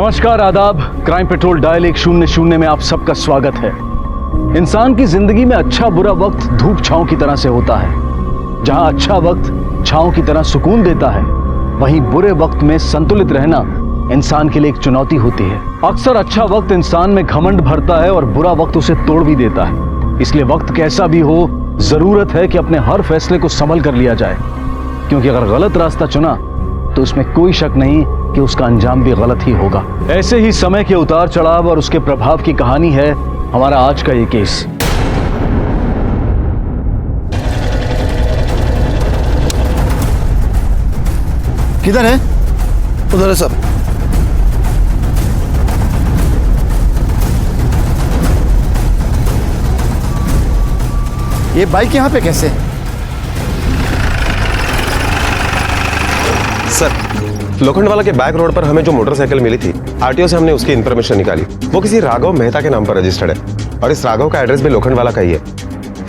नमस्कार, आदाब। Crime petrol dial 100 में आप सबका स्वागत है। इंसान की जिंदगी में अच्छा बुरा वक्त धूप छांव की तरह से होता है। जहां अच्छा वक्त छांव की तरह सुकून देता है, वहीं बुरे वक्त में संतुलित रहना इंसान के लिए एक चुनौती होती है। अक्सर अच्छा वक्त इंसान में घमंड भरता है और बुरा वक्त उसे तोड़ भी देता है। इसलिए वक्त कैसा भी हो, जरूरत है कि अपने हर फैसले को संभल कर लिया जाए, क्योंकि अगर गलत रास्ता चुना तो उसमें कोई शक नहीं कि उसका अंजाम भी गलत ही होगा। ऐसे ही समय के उतार चढ़ाव और उसके प्रभाव की कहानी है हमारा आज का ये केस। किधर है? उधर है सर। ये बाइक यहाँ पे कैसे? सर, लोखंडवाला के बैक रोड पर हमें जो मोटरसाइकिल मिली थी, आरटीओ से हमने उसकी इन्फॉर्मेशन निकाली। वो किसी राघव मेहता के नाम पर रजिस्टर्ड है और इस राघव का एड्रेस भी लोखंडवाला का ही है।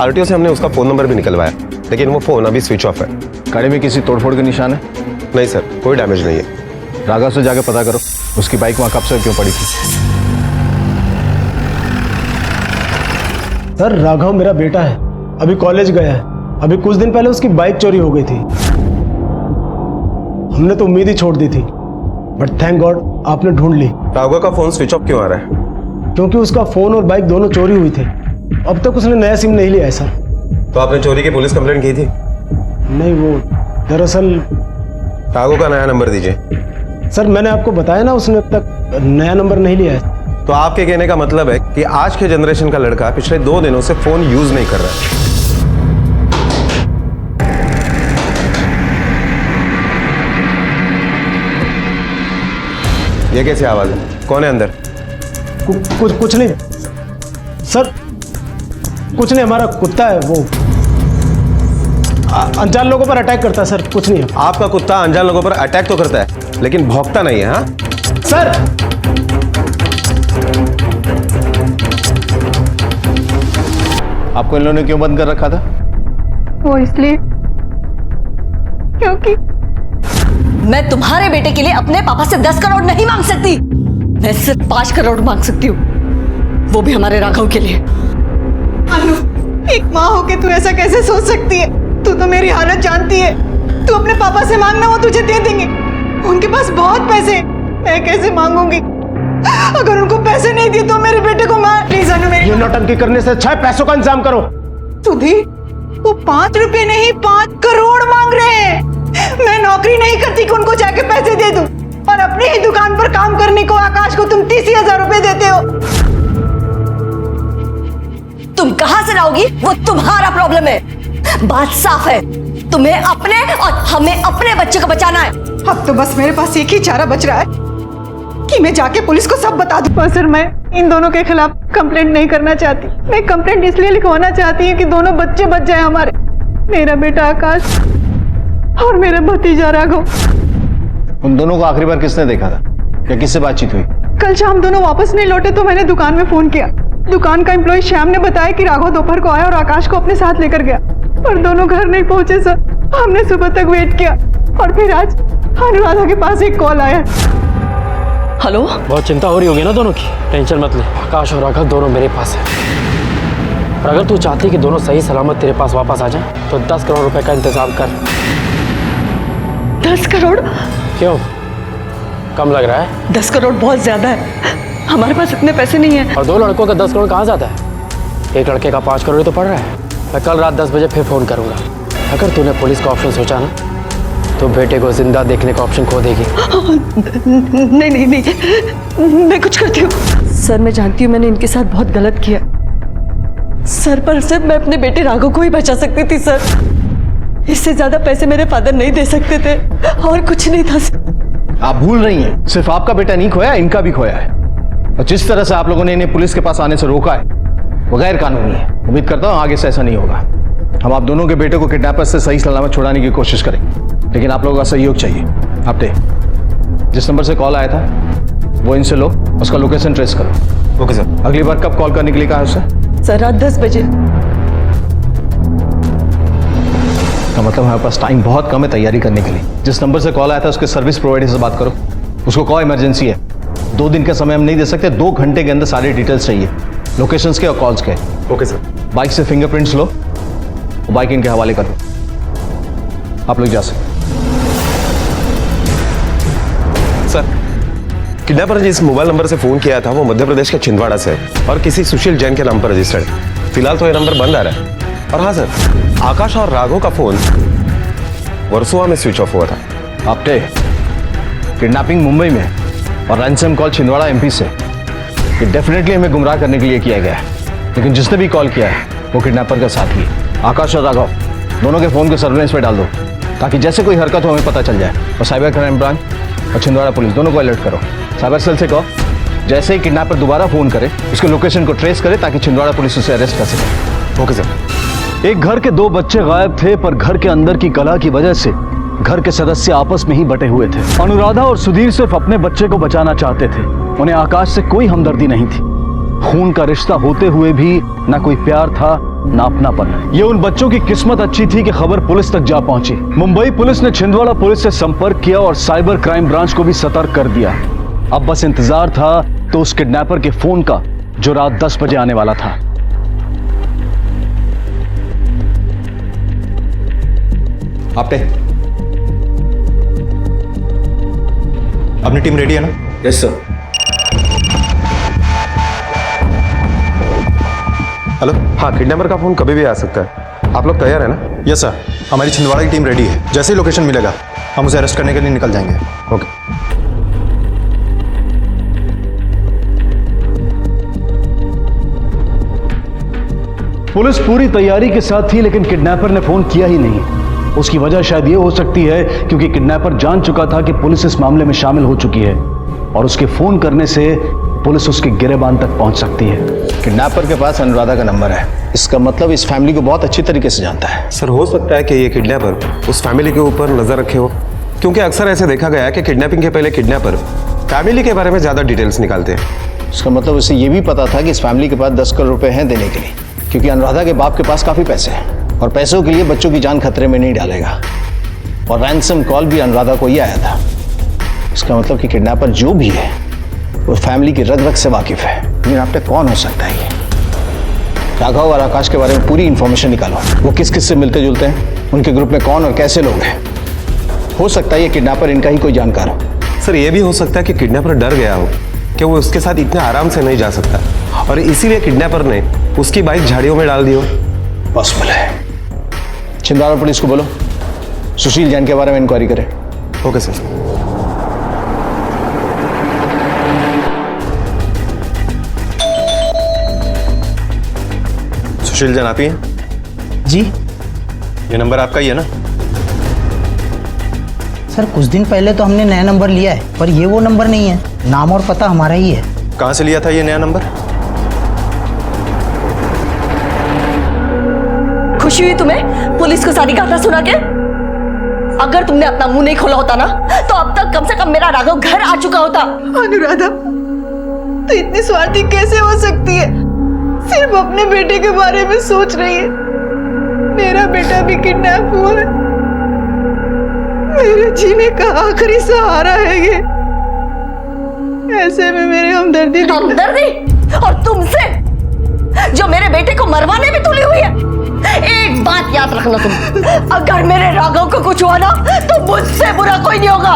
आरटीओ से हमने उसका फोन नंबर भी निकलवाया, लेकिन वो फोन अभी स्विच ऑफ है। गाड़ी में किसी तोड़फोड़ के निशान है? नहीं सर, कोई डैमेज नहीं है। राघव से जाके पता करो उसकी बाइक वहां कब से क्यों पड़ी थी। सर, राघव मेरा बेटा है, अभी कॉलेज गया है। अभी कुछ दिन पहले उसकी बाइक चोरी हो गई थी। हमने तो उम्मीद ही छोड़ दी थी, बट थैंक गॉड आपने ढूंढ ली। राघव का फोन स्विच ऑफ क्यों आ रहा है? क्योंकि उसका फोन और बाइक दोनों चोरी हुई थे। अब तक उसने नया सिम नहीं लिया है सर। तो आपने चोरी की पुलिस कंप्लेंट की थी? नहीं, वो दरअसल राघव का नया नंबर दीजिए। सर, मैंने आपको बताया ना, उसने अब तक नया नंबर नहीं लिया है। तो आपके कहने का मतलब है कि आज के जनरेशन का लड़का पिछले 2 दिनों से फोन यूज नहीं कर रहा है। ये कैसी आवाज है? कौन है अंदर? कुछ नहीं सर, कुछ नहीं। हमारा कुत्ता है, वो अनजान लोगों पर अटैक करता है सर। कुछ नहीं है। आपका कुत्ता अनजान लोगों पर अटैक तो करता है, लेकिन भौंकता नहीं है। हाँ सर, आपको इन लोगों ने क्यों बंद कर रखा था? वो इसलिए क्योंकि मैं तुम्हारे बेटे के लिए अपने पापा से 10 करोड़ नहीं मांग सकती। मैं सिर्फ 5 करोड़ मांग सकती हूँ, वो भी हमारे राघव के लिए। अनु, एक माँ होके तू ऐसा कैसे सोच सकती है? तू तो मेरी हालत जानती है। तू अपने पापा से मांगना, वो तुझे दे देंगे। उनके पास बहुत पैसे, मैं कैसे मांगूंगी? अगर उनको पैसे नहीं दिए तो मेरे बेटे को मार। प्लीज अनु, मेरी ये नौटंकी करने से अच्छा है पैसों का इंतजाम करो। सुधी, वो 5 रुपए नहीं 5 करोड़ मांग रहे हैं। मैं नौकरी नहीं करती कि उनको जाके पैसे दे दूं, और अपनी ही दुकान पर काम करने को आकाश को तुम 30,000 रुपए देते हो। तुम कहां से लाओगी, वो तुम्हारा प्रॉब्लम है। बात साफ है, तुम्हें अपने और हमें अपने बच्चे को बचाना है। अब तो बस मेरे पास एक ही चारा बच रहा है कि मैं जाके पुलिस को सब बता दूं। सर, मैं इन दोनों के खिलाफ कंप्लेंट नहीं करना चाहती। मैं कंप्लेंट इसलिए लिखवाना चाहती हूँ कि दोनों बच्चे बच जाए हमारे, मेरा बेटा आकाश और मेरा भतीजा राघव। उन दोनों को आखिरी बार किसने देखा था या किससे बातचीत हुई? कल शाम दोनों वापस नहीं लौटे तो मैंने दुकान में फोन किया। दुकान का एम्प्लॉय श्याम ने बताया कि राघव दोपहर को आया और आकाश को अपने साथ लेकर गया, पर दोनों घर नहीं पहुंचे सर। हमने सुबह तक वेट किया और फिर आज अनुराधा के पास एक कॉल आया। हेलो, बहुत चिंता हो रही होगी ना दोनों की। टेंशन मत ले, आकाश और राघव दोनों मेरे पास है। और अगर तू चाहती कि दोनों सही सलामत तेरे पास वापस आ जाए तो 10 करोड़ रुपए का इंतजाम कर। 10 करोड़? क्यों, कम लग रहा है? 10 करोड़ बहुत ज्यादा है, हमारे पास इतने पैसे नहीं है। और 2 लड़कों का 10 करोड़ कहाँ जाता है? एक लड़के का 5 करोड़ ही तो पड़ रहा है। मैं कल रात 10 बजे फिर फोन करूंगा। अगर तूने पुलिस का ऑप्शन सोचा ना, तो बेटे को जिंदा देखने का ऑप्शन खो देगी। नहीं नहीं नहीं, मैं कुछ करती हूँ। सर, मैं जानती हूँ मैंने इनके साथ बहुत गलत किया सर, पर सर मैं अपने बेटे राघव को ही बचा सकती थी सर। इससे ज्यादा पैसे मेरे फादर नहीं दे सकते थे, और कुछ नहीं था सर। आप भूल रही हैं, सिर्फ आपका बेटा नहीं खोया, इनका भी खोया है। और जिस तरह से आप लोगों ने इन्हें पुलिस के पास आने से रोका है, वो गैर कानूनी है। उम्मीद करता हूँ आगे से ऐसा नहीं होगा। हम आप दोनों के बेटे को किडनैपर्स से सही सलामत छुड़ाने की कोशिश करेंगे, लेकिन आप लोगों का सहयोग चाहिए। आपने जिस नंबर से कॉल आया था वो इनसे लो, उसका लोकेशन ट्रेस करो। Okay sir. अगली बार कब कॉल करने के लिए कहा उससे? सर, रात 10 बजे। का मतलब हमारे पास टाइम बहुत कम है तैयारी करने के लिए। जिस नंबर से कॉल आया था उसके सर्विस प्रोवाइडर से बात करो, उसको कॉल इमरजेंसी है। 2 दिन का समय हम नहीं दे सकते, 2 घंटे के अंदर सारे डिटेल्स चाहिए, लोकेशंस के और कॉल्स के। Okay sir. बाइक से फिंगरप्रिंट्स लो, बाइक इनके हवाले कर दो, आप लोग जा सकते। सर, किडनैपर ने जिस मोबाइल नंबर से फोन किया था वो मध्य प्रदेश के छिंदवाड़ा से है और किसी सुशील जैन के नाम पर रजिस्टर्ड है। फिलहाल तो ये नंबर बंद आ रहा है। और हाँ सर, आकाश और राघव का फोन वर्सोवा में स्विच ऑफ हुआ था। आपटे किडनैपिंग मुंबई में और रैंसम कॉल छिंदवाड़ा एमपी से, ये डेफिनेटली हमें गुमराह करने के लिए किया गया है। लेकिन जिसने भी कॉल किया है वो किडनैपर का साथी है। आकाश और राघव दोनों के फोन को सर्विलेंस पे डाल दो ताकि जैसे कोई हरकत हो हमें पता चल जाए। और साइबर क्राइम ब्रांच और छिंदवाड़ा पुलिस दोनों को अलर्ट करो। साइबर सेल से कहो जैसे ही किडनैपर दोबारा फोन करे उसके लोकेशन को ट्रेस करे ताकि छिंदवाड़ा पुलिस उसे अरेस्ट कर सके। Okay sir. एक घर के 2 बच्चे गायब थे, पर घर के अंदर की कलह की वजह से घर के सदस्य आपस में ही बटे हुए थे। अनुराधा और सुधीर सिर्फ अपने बच्चे को बचाना चाहते थे, उन्हें आकाश से कोई हमदर्दी नहीं थी। खून का रिश्ता होते हुए भी ना कोई प्यार था ना अपनापन। ये उन बच्चों की किस्मत अच्छी थी कि खबर पुलिस तक जा पहुंची। मुंबई पुलिस ने छिंदवाड़ा पुलिस से संपर्क किया और साइबर क्राइम ब्रांच को भी सतर्क कर दिया। अब बस इंतजार था तो उस किडनैपर के फोन का जो रात 10 बजे आने वाला था। आपटे अपनी टीम रेडी है ना? Yes sir. हेलो। हाँ, किडनैपर का फोन कभी भी आ सकता है। आप लोग तैयार है ना? यस सर, हमारी छिंदवाड़ा की टीम रेडी है। जैसे ही लोकेशन मिलेगा हम उसे अरेस्ट करने के लिए निकल जाएंगे। ओके। पुलिस पूरी तैयारी के साथ थी लेकिन किडनैपर ने फोन किया ही नहीं। उसकी वजह शायद ये हो सकती है क्योंकि किडनैपर जान चुका था कि पुलिस इस मामले में शामिल हो चुकी है और उसके फोन करने से पुलिस उसके गिरेबान तक पहुंच सकती है। किडनैपर के पास अनुराधा का नंबर है, इसका मतलब इस फैमिली को बहुत अच्छी तरीके से जानता है। सर, हो सकता है कि ये किडनैपर उस फैमिली के ऊपर नजर रखे हो, क्योंकि अक्सर ऐसे देखा गया है कि किडनैपिंग के पहले किडनैपर फैमिली के बारे में ज्यादा डिटेल्स निकालते हैं। उसका मतलब उसे ये भी पता था कि इस फैमिली के पास 10 करोड़ रुपए हैं देने के लिए, क्योंकि अनुराधा के बाप के पास काफी पैसे हैं और पैसों के लिए बच्चों की जान खतरे में नहीं डालेगा। और रैंसम कॉल भी अनुराधा को ही आया था। इसका मतलब कि किडनैपर जो भी है वो फैमिली की रग रग से वाकिफ है। लेकिन आप तक कौन हो सकता है ये? राघव और आकाश के बारे में पूरी इंफॉर्मेशन निकालो, वो किस किस से मिलते जुलते हैं, उनके ग्रुप में कौन और कैसे लोग हैं। हो सकता है ये किडनैपर इनका ही कोई जानकार हो। सर, ये भी हो सकता है कि किडनैपर डर गया हो कि वो उसके साथ इतने आराम से नहीं जा सकता और इसीलिए किडनैपर ने उसकी बाइक झाड़ियों में डाल दी हो। पॉसिबल है। छिंदवाड़ा पुलिस को बोलो सुशील जैन के बारे में इंक्वायरी करें। Okay sir. सुशील जैन आप ही हैं? जी ये नंबर आपका ही है ना? सर, कुछ दिन पहले तो हमने नया नंबर लिया है, पर ये वो नंबर नहीं है। नाम और पता हमारा ही है। कहाँ से लिया था ये नया नंबर? खुशी हुई तुम्हें पुलिस को सारी गाथा सुना के? अगर तुमने अपना मुंह नहीं खोला होता ना तो अब तक कम से कम मेरा राघव घर आ चुका होता। अनुराधा, तो इतनी स्वार्थी कैसे हो सकती है? सिर्फ अपने बेटे के बारे में सोच रही है। मेरा बेटा भी किडनैप हुआ है, मेरे जीने का आखिरी सहारा है ये। ऐसे में मेरे हमदर्दी और तुमसे जो मेरे बेटे को मरवाने में तुली हुई है। एक बात याद रखना तुम, अगर मेरे राघव को कुछ हुआ ना तो मुझसे बुरा कोई नहीं होगा।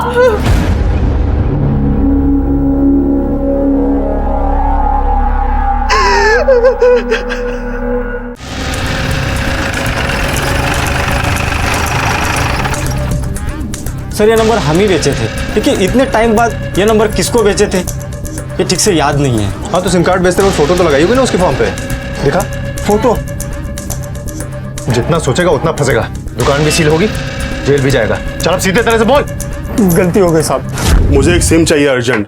सर, ये नंबर हम ही बेचे थे, लेकिन इतने टाइम बाद ये नंबर किसको बेचे थे ये ठीक से याद नहीं है। हाँ, तो सिम कार्ड बेचते वक्त फोटो तो लगाई होगी ना उसके फॉर्म पे? दिखा फोटो? जितना सोचेगा उतना फंसेगा। दुकान भी सील होगी, जेल भी जाएगा। चल अब सीधे तरह से बोल। गलती हो गई साहब। मुझे एक सिम चाहिए अर्जेंट।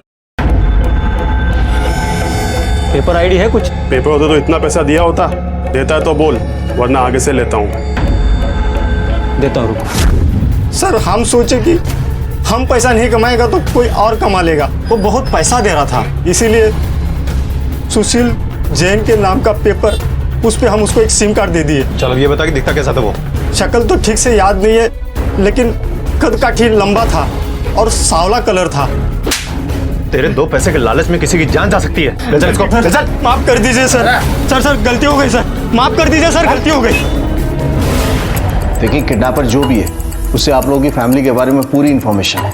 पेपर आईडी है कुछ? पेपर होता तो इतना पैसा दिया होता। देता है तो बोल, वरना आगे से लेता हूँ। देता हूँ, रुको। सर, हम सोचे कि हम पैसा नहीं कमाएगा तो कोई और कमा लेगा। वो बहुत पैसा दे रहा था, इसीलिए सुशील जैन के नाम का पेपर, उस पे हम उसको एक सिम कार्ड दे दिए। चल अब ये बता कि दिखता कैसा था वो? शक्ल तो ठीक से याद नहीं है, लेकिन कद काठी लंबा था और सांवला कलर था। तेरे 2 पैसे के लालच में किसी की जान जा सकती है। ले चल इसको, ले चल। माफ कर दीजिए सर। सर गलती हो गई सर, माफ कर दीजिए सर, गलती हो गई। देखिए, किडनैपर जो भी है उससे आप लोगों की फैमिली के बारे में पूरी इंफॉर्मेशन है,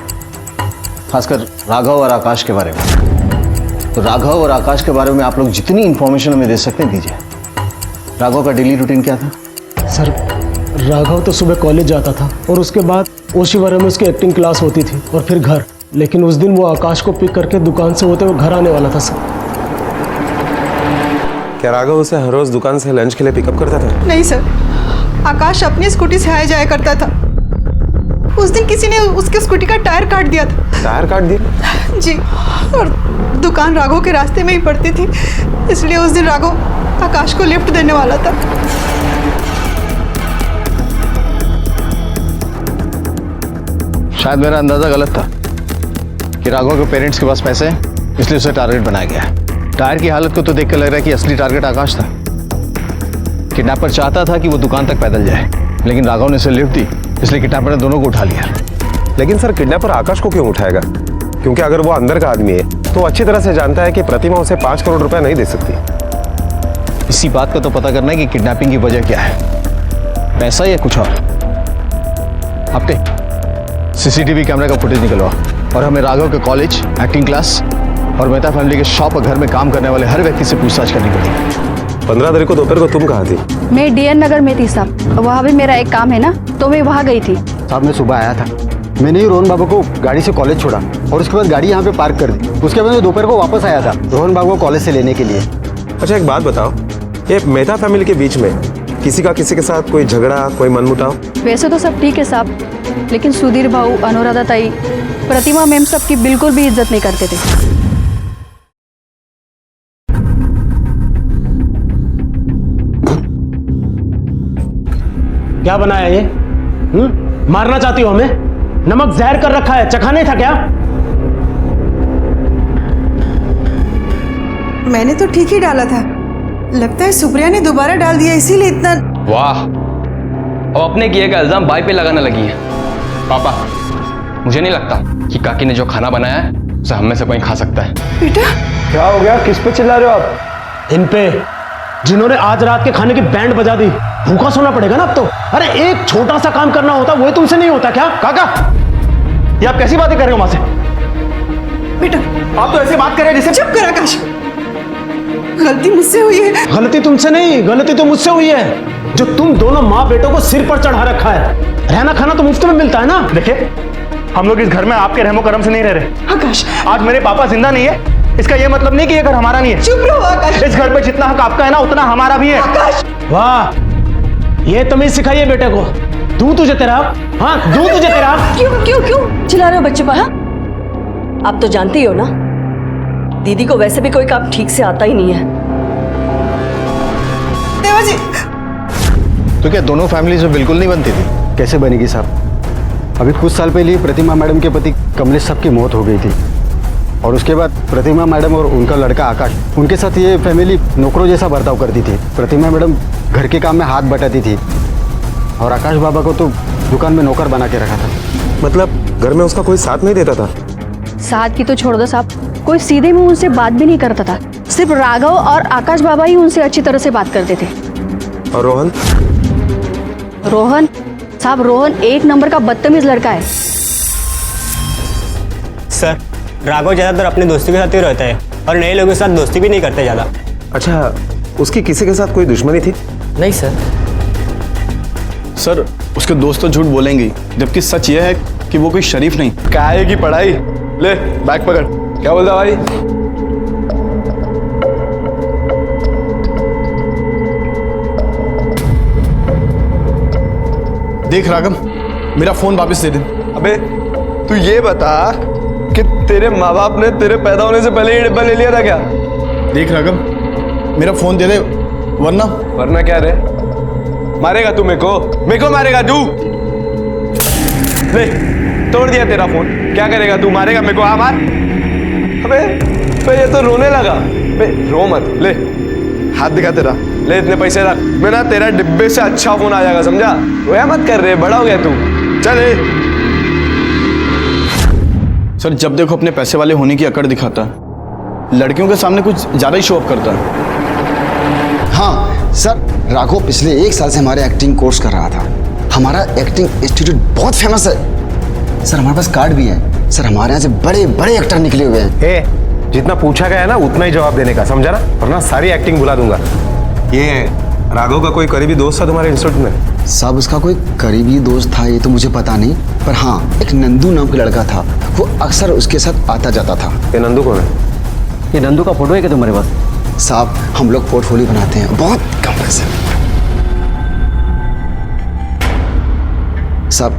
खासकर राघव और आकाश के बारे में। तो राघव और आकाश के बारे में आप लोग जितनी इंफॉर्मेशन हमें दे सकते हैं दीजिए। राघव का डेली रूटीन क्या था? सर, राघव तो सुबह कॉलेज जाता था और उसके बाद ओशीवारा में उसकी एक्टिंग क्लास होती थी और फिर घर। लेकिन उस दिन वो आकाश को पिक करके दुकान से होते हुए घर आने वाला था सर। क्या राघव उसे हर रोज दुकान से लंच के लिए पिकअप करता था? नहीं सर, आकाश अपनी स्कूटी से आया जाया करता था। उस दिन किसी ने उसके स्कूटी का टायर काट दिया था। टायर काट दिया? जी, और दुकान राघव के रास्ते में ही पड़ती थी, इसलिए उस दिन राघव आकाश को लिफ्ट देने वाला था। शायद मेरा अंदाजा गलत था कि राघव के पेरेंट्स के पास पैसे हैं, इसलिए उसे टारगेट बनाया गया। टायर की हालत को तो देख कर लग रहा है कि असली टारगेट आकाश था। किडनैपर चाहता था कि वो दुकान तक पैदल जाए, लेकिन राघव ने उसे लिफ्ट दी, इसलिए किडनैपर ने दोनों को उठा लिया। लेकिन सर, किडनैपर आकाश को क्यों उठाएगा? क्योंकि अगर वो अंदर का आदमी है तो अच्छी तरह से जानता है कि प्रतिमा उसे 5 करोड़ रुपए नहीं दे सकती। इसी बात का तो पता करना है कि किडनैपिंग की वजह क्या है, पैसा या कुछ और। आपके सीसीटीवी कैमरे का फुटेज निकलवा और हमें राघव के कॉलेज, एक्टिंग क्लास और मेहता फैमिली के शॉप और घर में काम करने वाले हर व्यक्ति से पूछताछ करनी पड़ेगी। 15 तारीख को दोपहर को तुम कहाँ थी? मैं डीएन नगर में थी साहब, वहाँ भी मेरा एक काम है ना, तो मैं वहाँ गई थी। साहब, मैं सुबह आया था, मैंने ही रोहन बाबू को गाड़ी से कॉलेज छोड़ा और उसके बाद गाड़ी यहाँ पे पार्क कर दी। उसके बाद मैं दोपहर को वापस आया था रोहन बाबू को कॉलेज से लेने के लिए। अच्छा, एक बात बताओ, ये मेहता फैमिली के बीच में किसी के साथ कोई झगड़ा, कोई मनमुटाव? वैसे तो सब ठीक है साहब, लेकिन सुधीर भाऊ, अनुराधा ताई, प्रतिमा मैम सबकी बिल्कुल भी इज्जत नहीं करते थे। क्या बनाया ये? मारना चाहती हो हमें? नमक जहर कर रखा है, चखा नहीं था क्या? मैंने तो ठीक ही डाला था, लगता है सुप्रिया ने दोबारा डाल दिया, इसीलिए इतना। वाह, अब अपने किए का इल्जाम बाई पे लगाने लगी है। पापा, मुझे नहीं लगता कि काकी ने जो खाना बनाया है उसे हम में से कोई खा सकता है। बेटा, क्या हो गया? किस पे चिल्ला रहे हो आप? इन पे, जिन्होंने आज रात के खाने की बैंड बजा दी। भूखा सोना पड़ेगा ना अब तो। अरे एक छोटा सा काम करना होता, वो तुमसे नहीं होता क्या? काका, ये आप कैसी बातें कर रहे हो मां से? बेटा, आप तो ऐसे बात कर रहे हैं जैसे। चुप कर आकाश, गलती मुझसे हुई है। गलती तुमसे नहीं, गलती तो मुझसे हुई है, जो तुम दोनों माँ बेटों को सिर पर चढ़ा रखा है। रहना खाना तो मुफ्त में मिलता है ना। देखिए, हम लोग इस घर में आपके रहमो करम से नहीं रह रहे। आकाश, आज मेरे पापा जिंदा नहीं है, इसका ये मतलब नहीं कि ये घर हमारा नहीं है। चुप रहो आकाश। इस घर पे जितना हक आपका है ना, उतना हमारा भी है। आकाश, वाह, ये तमीज सिखाइए बेटे को। दूं तुझे तेरा, हाँ दूं तुझे तेरा। क्यों क्यों क्यों चिल्ला रहे हो बच्चे पर? हाँ, आप तो जानती हो ना, दीदी को वैसे भी कोई काम ठीक से आता ही नहीं है। देवाजी, तो क्या दोनों फैमिली से बिल्कुल नहीं बनती थी? कैसे बनेगी साहब? अभी कुछ साल पहले ही प्रतिमा मैडम के पति कमलेश साहब की मौत हो गई थी और उसके बाद प्रतिमा मैडम और उनका लड़का आकाश, उनके साथ ये फैमिली नौकरों जैसा बर्ताव करती थी। प्रतिमा मैडम घर के काम में हाथ बटाती थी और आकाश बाबा को तो दुकान में नौकर बना के रखा था। मतलब घर में उसका कोई साथ नहीं देता था? साथ की तो छोड़ दो साहब, कोई सीधे मुंह उनसे बात भी नहीं करता था। सिर्फ राघव और आकाश बाबा ही उनसे अच्छी तरह से बात करते थे। और रोहन? रोहन साहब, रोहन एक नंबर का बदतमीज लड़का है। सर, राघव ज्यादातर अपने दोस्तों के साथ ही रहता है और नए लोगों के साथ दोस्ती भी नहीं करते ज्यादा। अच्छा, उसकी किसी के साथ कोई दुश्मनी थी? नहीं सर। सर, उसके दोस्त तो झूठ बोलेंगे, जबकि सच यह है कि वो कोई शरीफ नहीं। काहे की पढ़ाई? ले बैग पकड़। क्या बोलता भाई? देख राघव, मेरा फोन वापस दे दे। अबे तू ये बता कि तेरे माँ बाप ने तेरे पैदा होने से पहले ये डिब्बा ले लिया था क्या? देख राघव, मेरा फोन दे दे, वरना क्या रे? मारेगा तू मेरे को मारेगा तू? ले, तोड़ दिया तेरा फोन, क्या करेगा तू? मारेगा मेरे को? हाँ मार। अबे ये तो रोने लगा। बे रो मत, ले हाथ दिखा तेरा, ले इतने पैसे रख, मैं ना तेरा डिब्बे से अच्छा फोन आ जाएगा, समझा? रोया मत कर रहे, बड़ा हो गया तू। चल सर जब देखो अपने पैसे वाले होने की अकड़ दिखाता है, लड़कियों के सामने कुछ ज़्यादा ही शो ऑफ करता है। हाँ सर, राघव पिछले 1 साल से हमारे एक्टिंग कोर्स कर रहा था। हमारा एक्टिंग इंस्टीट्यूट बहुत फेमस है सर, हमारे पास कार्ड भी है सर, हमारे यहाँ से बड़े बड़े एक्टर निकले हुए हैं। जितना पूछा गया है ना उतना ही जवाब देने का, समझा ना, वरना सारी एक्टिंग भुला दूंगा। ये राघव का कोई करीबी दोस्त था तुम्हारे इंस्टीट्यूट में? साहब उसका कोई करीबी दोस्त था ये तो मुझे पता नहीं, पर हाँ एक नंदू नाम का लड़का था, वो अक्सर उसके साथ आता जाता था। ये नंदू कौन है? ये नंदू का फोटो है क्या तुम्हारे पास? साहब हम लोग पोर्टफोलियो बनाते हैं, बहुत कम पैसे में। साहब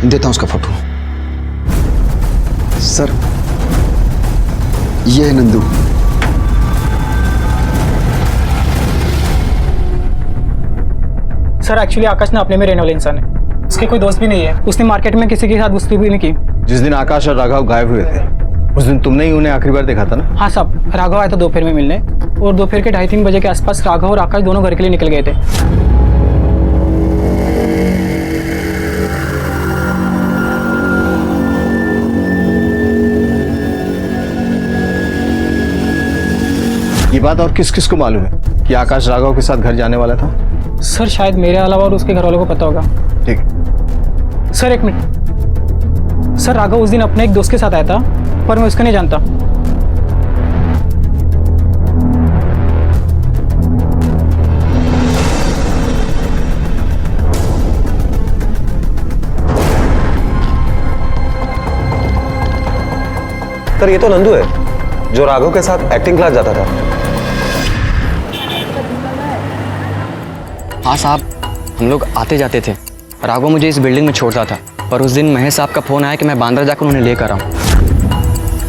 देता हूँ उसका फोटो। सर ये है नंदू। सर एक्चुअली आकाश ना अपने में रहने वाले इंसान है, उसके कोई दोस्त भी नहीं है, उसने मार्केट में किसी के साथ दोस्ती भी नहीं की। जिस दिन आकाश और राघव गायब हुए थे उस दिन तुमने ही उन्हें आखिरी बार देखा था ना? हाँ साहब, राघव आया था दोपहर में मिलने, और दोपहर के 2:30-3 बजे के आसपास राघव और आकाश दोनों घर के लिए निकल गए थे। ये बात और किस किस को मालूम है कि आकाश राघव के साथ घर जाने वाला था? सर शायद मेरे अलावा और उसके घर वालों को पता होगा। ठीक है। सर 1 मिनट, सर राघव उस दिन अपने एक दोस्त के साथ आया था, पर मैं उसको नहीं जानता। सर ये तो नंदू है जो राघव के साथ एक्टिंग क्लास जाता था। हाँ साहब, हम लोग आते जाते थे। राघव मुझे इस बिल्डिंग में छोड़ता था, पर उस दिन महेश साहब का फ़ोन आया कि मैं बांद्रा जाकर उन्हें लेकर आऊँ,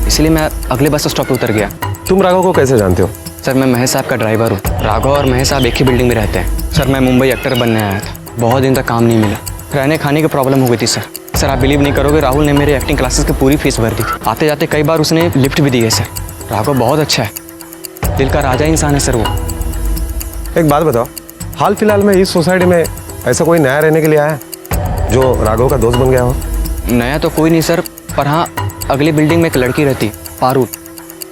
इसलिए मैं अगले बस स्टॉप पर उतर गया। तुम राघव को कैसे जानते हो? सर मैं महेश साहब का ड्राइवर हूँ। राघव और महेश साहब एक ही बिल्डिंग में रहते हैं। सर मैं मुंबई एक्टर बनने आया था, बहुत दिन तक काम नहीं मिला, रहने खाने की प्रॉब्लम हो गई थी सर। सर आप बिलीव नहीं करोगे, राहुल ने मेरे एक्टिंग क्लासेस की पूरी फीस भर दी थी। आते जाते कई बार उसने लिफ्ट भी दी है सर। राघव बहुत अच्छा है, दिल का राजा इंसान है सर वो। एक बात बताओ, हाल फिलहाल में इस सोसाइटी में ऐसा कोई नया रहने के लिए आया है जो राघव का दोस्त बन गया हो? नया तो कोई नहीं सर, पर हाँ अगली बिल्डिंग में एक लड़की रहती, पारुल,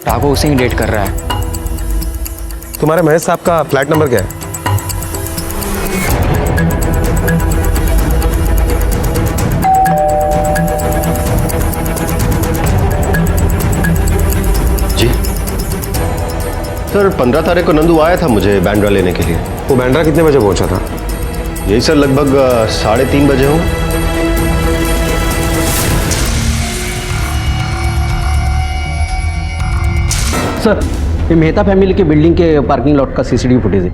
राघव उसे ही डेट कर रहा है। तुम्हारे महेश साहब का फ्लैट नंबर क्या है? जी सर 15 तारीख को नंदू आया था मुझे बैंड्रा लेने के लिए। वो बैंड्रा कितने बजे पहुंचा था? यही सर लगभग 3:30 बजे हूँ। सर ये मेहता फैमिली के बिल्डिंग के पार्किंग लॉट का सीसीटीवी फुटेज है।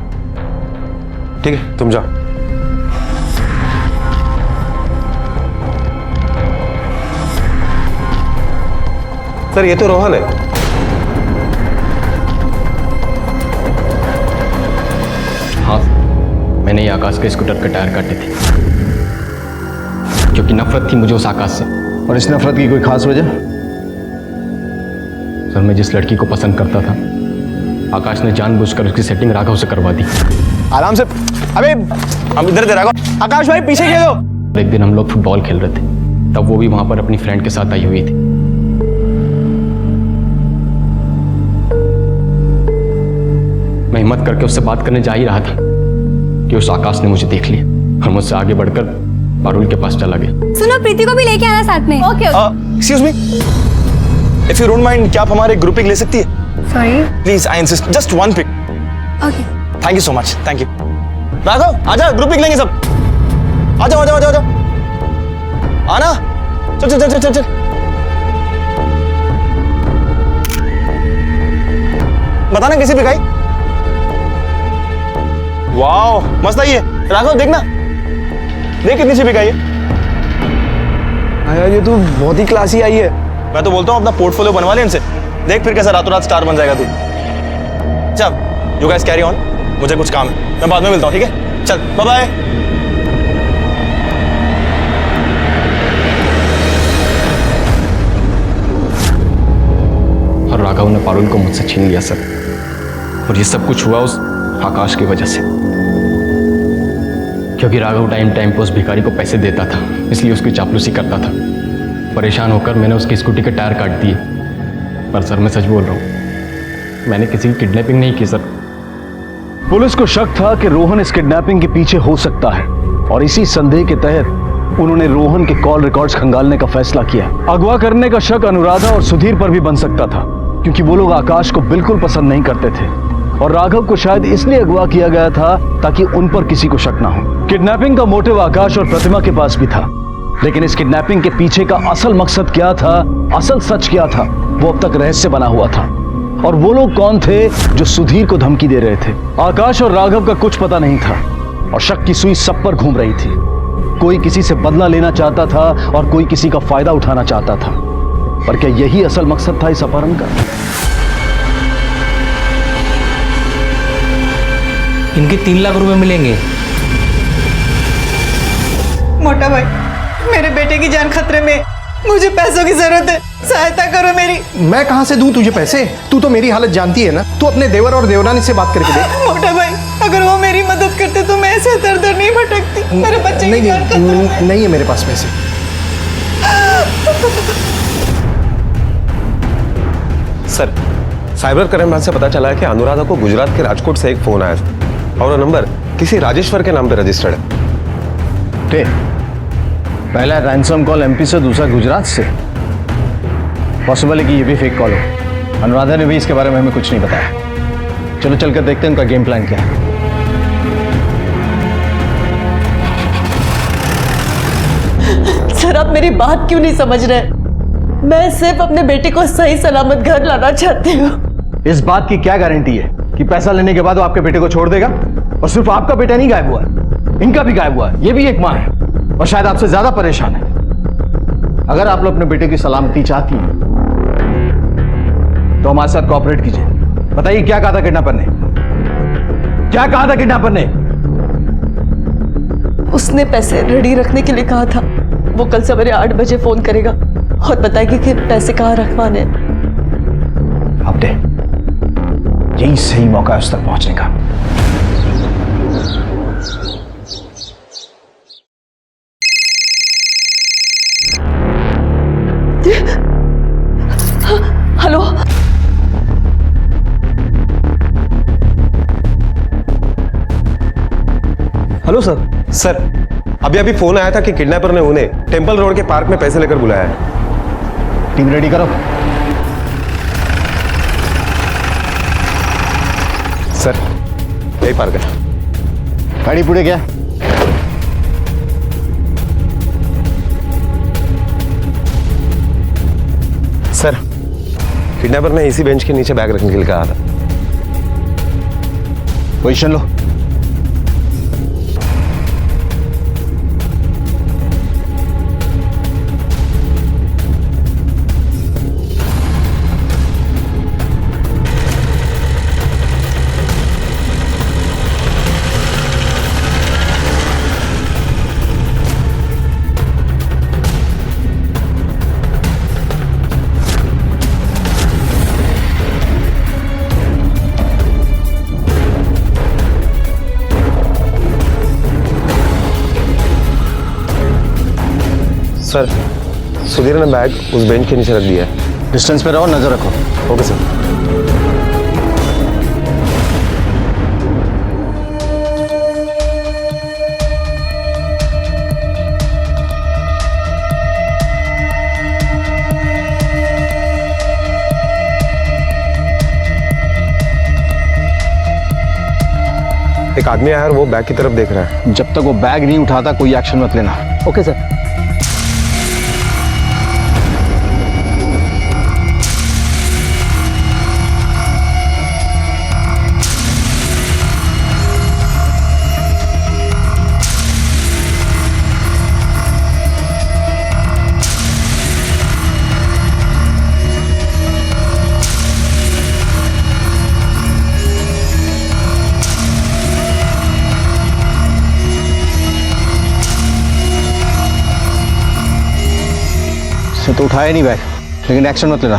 ठीक है तुम जाओ। सर ये तो रोहन है। हाँ मैंने ये आकाश के स्कूटर के टायर काटे थे, क्योंकि नफरत थी मुझे उस आकाश से। और इस नफरत की कोई खास वजह? सर मैं जिस लड़की को पसंद करता था, आकाश ने जानबूझकर उसकी सेटिंग राघव से करवा दी। आराम से, अबे हम इधर दे राघव। आकाश भाई पीछे खेलो। एक दिन हम लोग फुटबॉल खेल रहे थे, तब वो भी वहां पर अपनी फ्रेंड के साथ आई हुई थी। मैं हिम्मत करके उससे बात करने जा ही रहा था कि उस आकाश ने मुझे देख लिया और मुझसे आगे बढ़कर पारुल के पास चला गया। सुनो प्रीति को भी लेके आना साथ में। Okay excuse me, if you don't mind, क्या आप हमारे ग्रुप पिक ले सकती है? Sorry please I insist, just 1 pic. Okay thank you so much, thank you. Raghav आजा, ग्रुप पिक लेंगे सब। आजा आजा आजा आजा, आना। चल चल चल चल चल। बताना किसी पिक आई? वाओ मस्त आई है। राघव देखना, देख कितनी सी पिक आई है। यार ये तो बहुत ही क्लासी आई है। मैं तो बोलता हूँ अपना पोर्टफोलियो बनवा ले इनसे, देख फिर कैसा रातों रात स्टार बन जाएगा तू। चल यू गाइस कैरी ऑन, मुझे कुछ काम है, मैं बाद में मिलता हूँ, ठीक है? चल बाय बाय। और राघव ने पारुल को मुझसे छीन लिया सर, और ये सब कुछ हुआ उस आकाश की वजह से, क्योंकि राघव टाइम टाइम पर उस भिखारी को पैसे देता था, इसलिए उसकी चापलूसी करता था। परेशान होकर मैंने उसकी स्कूटी के टायर काट दिए। पर सर मैं सच बोल रहा हूँ, मैंने किसी की किडनैपिंग नहीं की सर। पुलिस को शक था कि रोहन इस किडनैपिंग के पीछे हो सकता है और इसी संदेह के तहत उन्होंने रोहन के कॉल रिकॉर्ड्स खंगालने का फैसला किया। अगवा करने का शक अनुराधा और सुधीर पर भी बन सकता था, क्योंकि वो लोग आकाश को बिल्कुल पसंद नहीं करते थे और राघव को शायद इसलिए अगवा किया गया था ताकि उन पर किसी को शक ना हो। किडनैपिंग का मोटिव आकाश और प्रतिमा के पास भी था, लेकिन इस किडनैपिंग के पीछे का असल मकसद क्या था, असल सच क्या था, वो अब तक रहस्य बना हुआ था। और वो लोग कौन थे जो सुधीर को धमकी दे रहे थे? आकाश और राघव का कुछ पता नहीं था और शक की सुई सब पर घूम रही थी। कोई किसी से बदला लेना चाहता था और कोई किसी का फायदा उठाना चाहता था। पर क्या यही असल मकसद था इस अपहरण का? इनके 3 लाख रुपए मिलेंगे। मोटा भाई, मेरे बेटे की जान खतरे में, मुझे पैसों की जरूरत है, सहायता करो मेरी। मैं कहां से दूं तुझे पैसे? तू तो मेरी हालत जानती है ना। तू अपने देवर और देवरानी से बात करके देख। मोटा भाई, अगर वो मेरी मदद करते तो मैं ऐसे दर नहीं भटकती। मेरे बच्चे की जान खतरे में। नहीं है मेरे पास पैसे। सर, साइबर क्राइम ब्रांच से पता चला है कि अनुराधा को गुजरात के राजकोट से एक फोन आया था और वो नंबर किसी राजेश्वर के नाम पे रजिस्टर्ड है। पहला रैंसम कॉल एमपी से, दूसरा गुजरात से। पॉसिबल है कि ये भी फेक कॉल हो। अनुराधा ने भी इसके बारे में हमें कुछ नहीं बताया। चलो चलकर देखते हैं उनका गेम प्लान क्या है। सर, आप मेरी बात क्यों नहीं समझ रहे? मैं सिर्फ अपने बेटे को सही सलामत घर लाना चाहती हूँ। इस बात की क्या गारंटी है कि पैसा लेने के बाद वो आपके बेटे को छोड़ देगा? और सिर्फ आपका बेटा नहीं गायब हुआ है, इनका भी गायब हुआ है। ये भी एक मां है और शायद आपसे ज्यादा परेशान है। अगर आप लोग अपने बेटे की सलामती चाहती हैं तो हमारे साथ कोऑपरेट कीजिए। बताइए क्या कहा था किडनैपर ने? क्या कहा था किडनैपर ने? उसने पैसे रेडी रखने के लिए कहा था। वो कल सवेरे 8 बजे फोन करेगा और बताएगी कि पैसे कहाँ रखवाने। अब दे, यही सही मौका है उस तक पहुंचने का। हेलो, हेलो सर, अभी फोन आया था कि किडनैपर ने उन्हें टेंपल रोड के पार्क में पैसे लेकर बुलाया है। टीम रेडी करो। सर, यही पार्क है। गाड़ी पुढे क्या? सर, किडनैपर ने इसी बेंच के नीचे बैग रखने के लिए कहा था। पोजीशन लो। सर, सुधीर ने बैग उस बेंच के नीचे रख दिया है। डिस्टेंस पे रहो, नजर रखो। Okay sir. एक आदमी आया और वो बैग की तरफ देख रहा है। जब तक वो बैग नहीं उठाता कोई एक्शन मत लेना। Okay sir. तो उठाया नहीं बैग, लेकिन एक्शन मत लेना,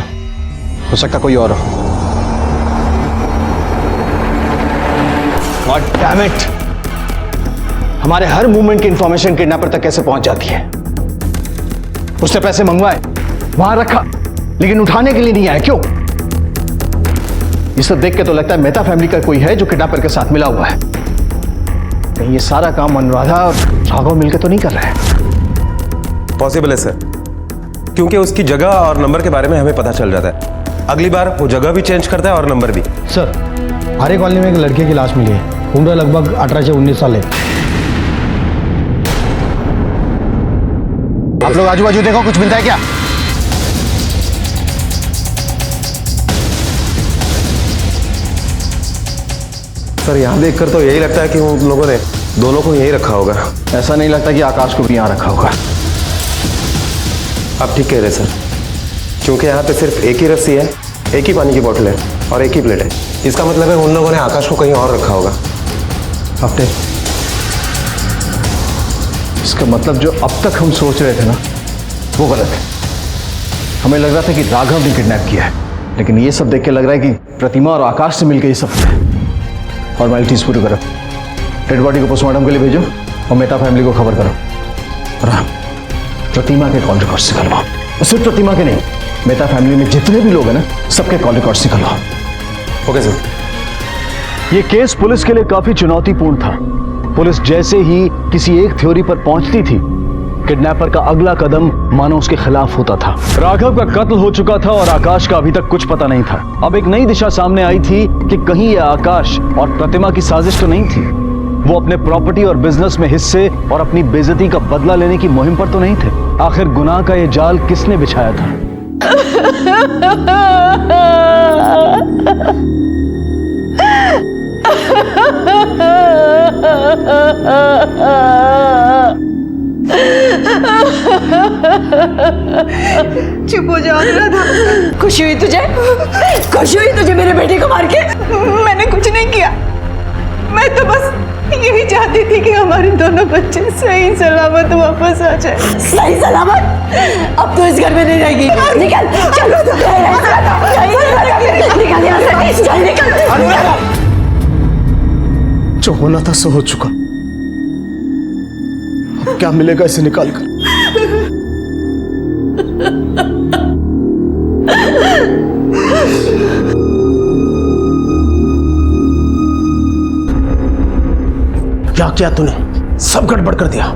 हो सकता कोई और हो। God damn it! हमारे हर मूवमेंट की इंफॉर्मेशन किडनैपर तक कैसे पहुंच जाती है? उसने पैसे मंगवाए, वहां रखा, लेकिन उठाने के लिए नहीं आया। क्यों? ये सब देख के तो लगता है मेहता फैमिली का कोई है जो किडनैपर के साथ मिला हुआ है। कहीं ये सारा काम अनुराधा और राघव मिलकर तो नहीं कर रहे हैं? पॉसिबल है सर, क्योंकि उसकी जगह और नंबर के बारे में हमें पता चल जाता है। अगली बार वो जगह भी चेंज करता है और नंबर भी। सर, आर्य कॉलोनी में एक लड़के की लाश मिली है। उम्र लगभग 18 से 19 साल है। आप लोग आजू बाजू देखो, कुछ मिलता है क्या? सर यहाँ देखकर तो यही लगता है कि उन लोगों ने दोनों को यहीं रखा होगा। ऐसा नहीं लगता कि आकाश को भी यहाँ रखा होगा। आप ठीक कह रहे सर, क्योंकि यहाँ पे सिर्फ एक ही रस्सी है, एक ही पानी की बोतल है और एक ही प्लेट है। इसका मतलब है उन लोगों ने आकाश को कहीं और रखा होगा। हफ्ते, इसका मतलब जो अब तक हम सोच रहे थे ना, वो गलत है। हमें लग रहा था कि राघव ने किडनैप किया है, लेकिन ये सब देख के लग रहा है कि प्रतिमा और आकाश से मिलकर ये सब किया है। फॉर्मेलिटीज पूरी करो, डेड बॉडी को पोस्टमार्टम के लिए भेजो और मेहता फैमिली को खबर करो। और हाँ, प्रतिमा के कॉल रिकॉर्ड्स निकलवाओ। और सिर्फ प्रतिमा के नहीं, मेहता फैमिली में जितने भी लोग हैं ना, सबके कॉल रिकॉर्ड्स निकलवाओ। Okay sir. ये केस पुलिस के लिए काफी चुनौतीपूर्ण था। पुलिस जैसे ही किसी एक थ्योरी पर पहुंचती थी, किडनैपर का अगला कदम मानो उसके खिलाफ होता था। राघव का कत्ल हो चुका था और आकाश का अभी तक कुछ पता नहीं था। अब एक नई दिशा सामने आई थी कि कहीं यह आकाश और प्रतिमा की साजिश तो नहीं थी। वो अपने प्रॉपर्टी और बिजनेस में हिस्से और अपनी बेइज्जती का बदला लेने की मुहिम पर तो नहीं थे। आखिर गुनाह का यह जाल किसने बिछाया था? चुप हो जाओ अनुराधा। खुशी हुई तुझे? खुशी हुई तुझे मेरे बेटे को मार के? मैंने कुछ नहीं किया, मैं तो बस यही चाहती थी कि हमारे दोनों बच्चे सही सलामत वापस आ जाए। सही सलामत? अब तो इस घर में नहीं रहेगी। निकल, चल, निकल। जो होना था सो हो चुका। अब क्या मिलेगा इसे निकाल कर? क्या किया तूने? सब गड़बड़ कर दिया।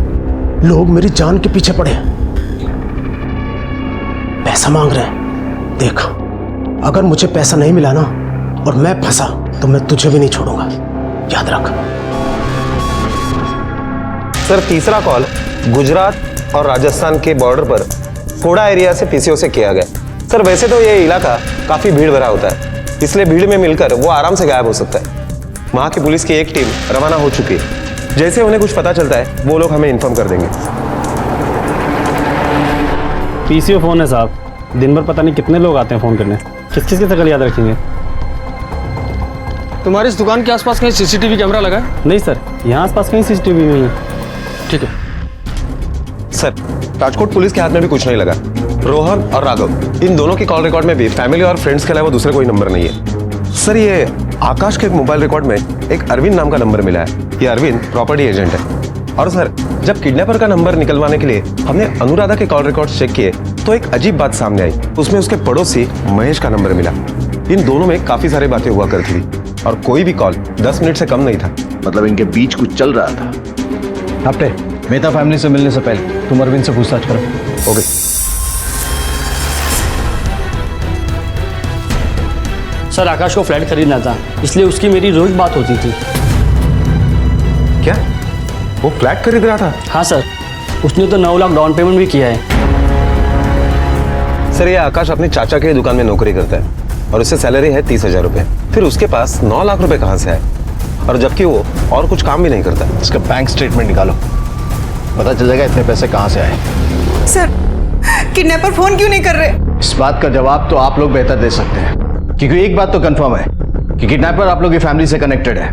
लोग मेरी जान के पीछे पड़े हैं, पैसा मांग रहे हैं। देख, अगर मुझे पैसा नहीं मिला ना और मैं फंसा तो मैं तुझे भी नहीं छोड़ूंगा, याद रख। सर, तीसरा कॉल गुजरात और राजस्थान के बॉर्डर पर कोड़ा एरिया से पीसीओ से किया गया। सर, वैसे तो ये इलाका काफी भीड़ भरा होता है, इसलिए भीड़ में मिलकर वो आराम से गायब हो सकता है। वहां की पुलिस की एक टीम रवाना हो चुकी है। जैसे उन्हें कुछ पता चलता है वो लोग हमें इन्फॉर्म कर देंगे। पीसीओ फोन है साहब, दिन भर पता नहीं कितने लोग आते हैं फोन करने। किस किस की शक्ल याद रखेंगे? तुम्हारी इस दुकान के आसपास कहीं सीसीटीवी कैमरा लगा है? नहीं सर, यहाँ आसपास कहीं सीसीटीवी नहीं है। ठीक है सर, राजकोट पुलिस के हाथ में भी कुछ नहीं लगा। रोहन और राघव, इन दोनों की कॉल रिकॉर्ड में भी फैमिली और फ्रेंड्स के अलावा दूसरे कोई नंबर नहीं है। सर, ये आकाश के मोबाइल रिकॉर्ड में एक अरविंद नाम का नंबर मिला है। ये अरविंद प्रॉपर्टी एजेंट है। और सर, जब किडनैपर का नंबर निकलवाने के लिए हमने अनुराधा के कॉल रिकॉर्ड चेक किए तो एक अजीब बात सामने आई। उसमें उसके पड़ोसी महेश का नंबर मिला। इन दोनों में काफी सारी बातें हुआ करती थी और कोई भी कॉल 10 मिनट से कम नहीं था। मतलब इनके बीच कुछ चल रहा था। हफ्ते, मेहता फैमिली से मिलने से पहले तुम अरविंद से पूछताछ करो। ओके। सर, आकाश को फ्लैट खरीदना था, इसलिए उसकी मेरी रोज बात होती थी। क्या वो फ्लैट खरीद रहा था? हाँ सर, उसने तो 9 लाख डाउन पेमेंट भी किया है। सर, ये आकाश अपने चाचा के दुकान में नौकरी करता है और उससे सैलरी है 30,000 रुपए। फिर उसके पास 9 लाख रुपए कहाँ से आए? और जबकि वो और कुछ काम भी नहीं करता। इसका बैंक स्टेटमेंट निकालो, पता चल जाएगा इतने पैसे कहाँ से आए। सर, किडनैपर फोन क्यों नहीं कर रहे? इस बात का जवाब तो आप लोग बेहतर दे सकते हैं, क्योंकि एक बात तो कंफर्म है कि किडनैपर आप लोग की फैमिली से कनेक्टेड है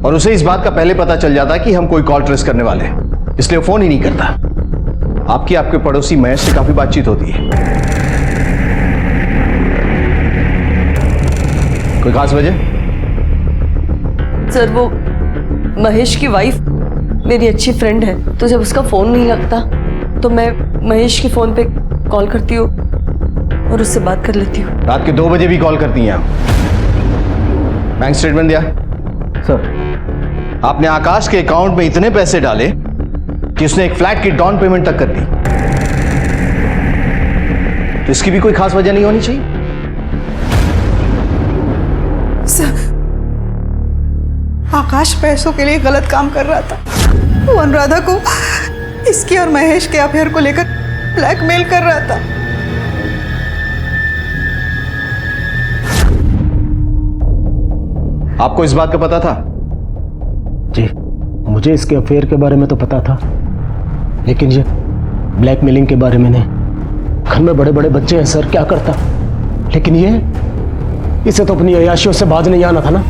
और उसे इस बात का पहले पता चल जाता है कि हम कोई कॉल ट्रेस करने वाले हैं, इसलिए वो फोन ही नहीं करता। आपके पड़ोसी महेश से काफी बातचीत होती है। कोई खास वजह? सर, वो महेश की वाइफ मेरी अच्छी फ्रेंड है, तो जब उसका फोन नहीं लगता तो मैं महेश के फोन पे कॉल करती हूँ और उससे बात कर लेती हूँ। रात के 2 बजे भी कॉल करती हैं आप। बैंक स्टेटमेंट दिया? सर आपने आकाश के अकाउंट में इतने पैसे डाले कि उसने एक फ्लैट की डाउन पेमेंट तक कर दी। तो इसकी भी कोई खास वजह नहीं होनी चाहिए? सर, आकाश पैसों के लिए गलत काम कर रहा था। वो अनुराधा को इसकी और महेश के अफेयर को लेकर ब्लैकमेल कर रहा था। आपको इस बात का पता था? जी, मुझे इसके अफेयर के बारे में तो पता था, लेकिन ये ब्लैकमेलिंग के बारे में नहीं। घर में बड़े बड़े बच्चे हैं सर, क्या करता। लेकिन इसे तो अपनी अयाशियों से बाज नहीं आना था ना।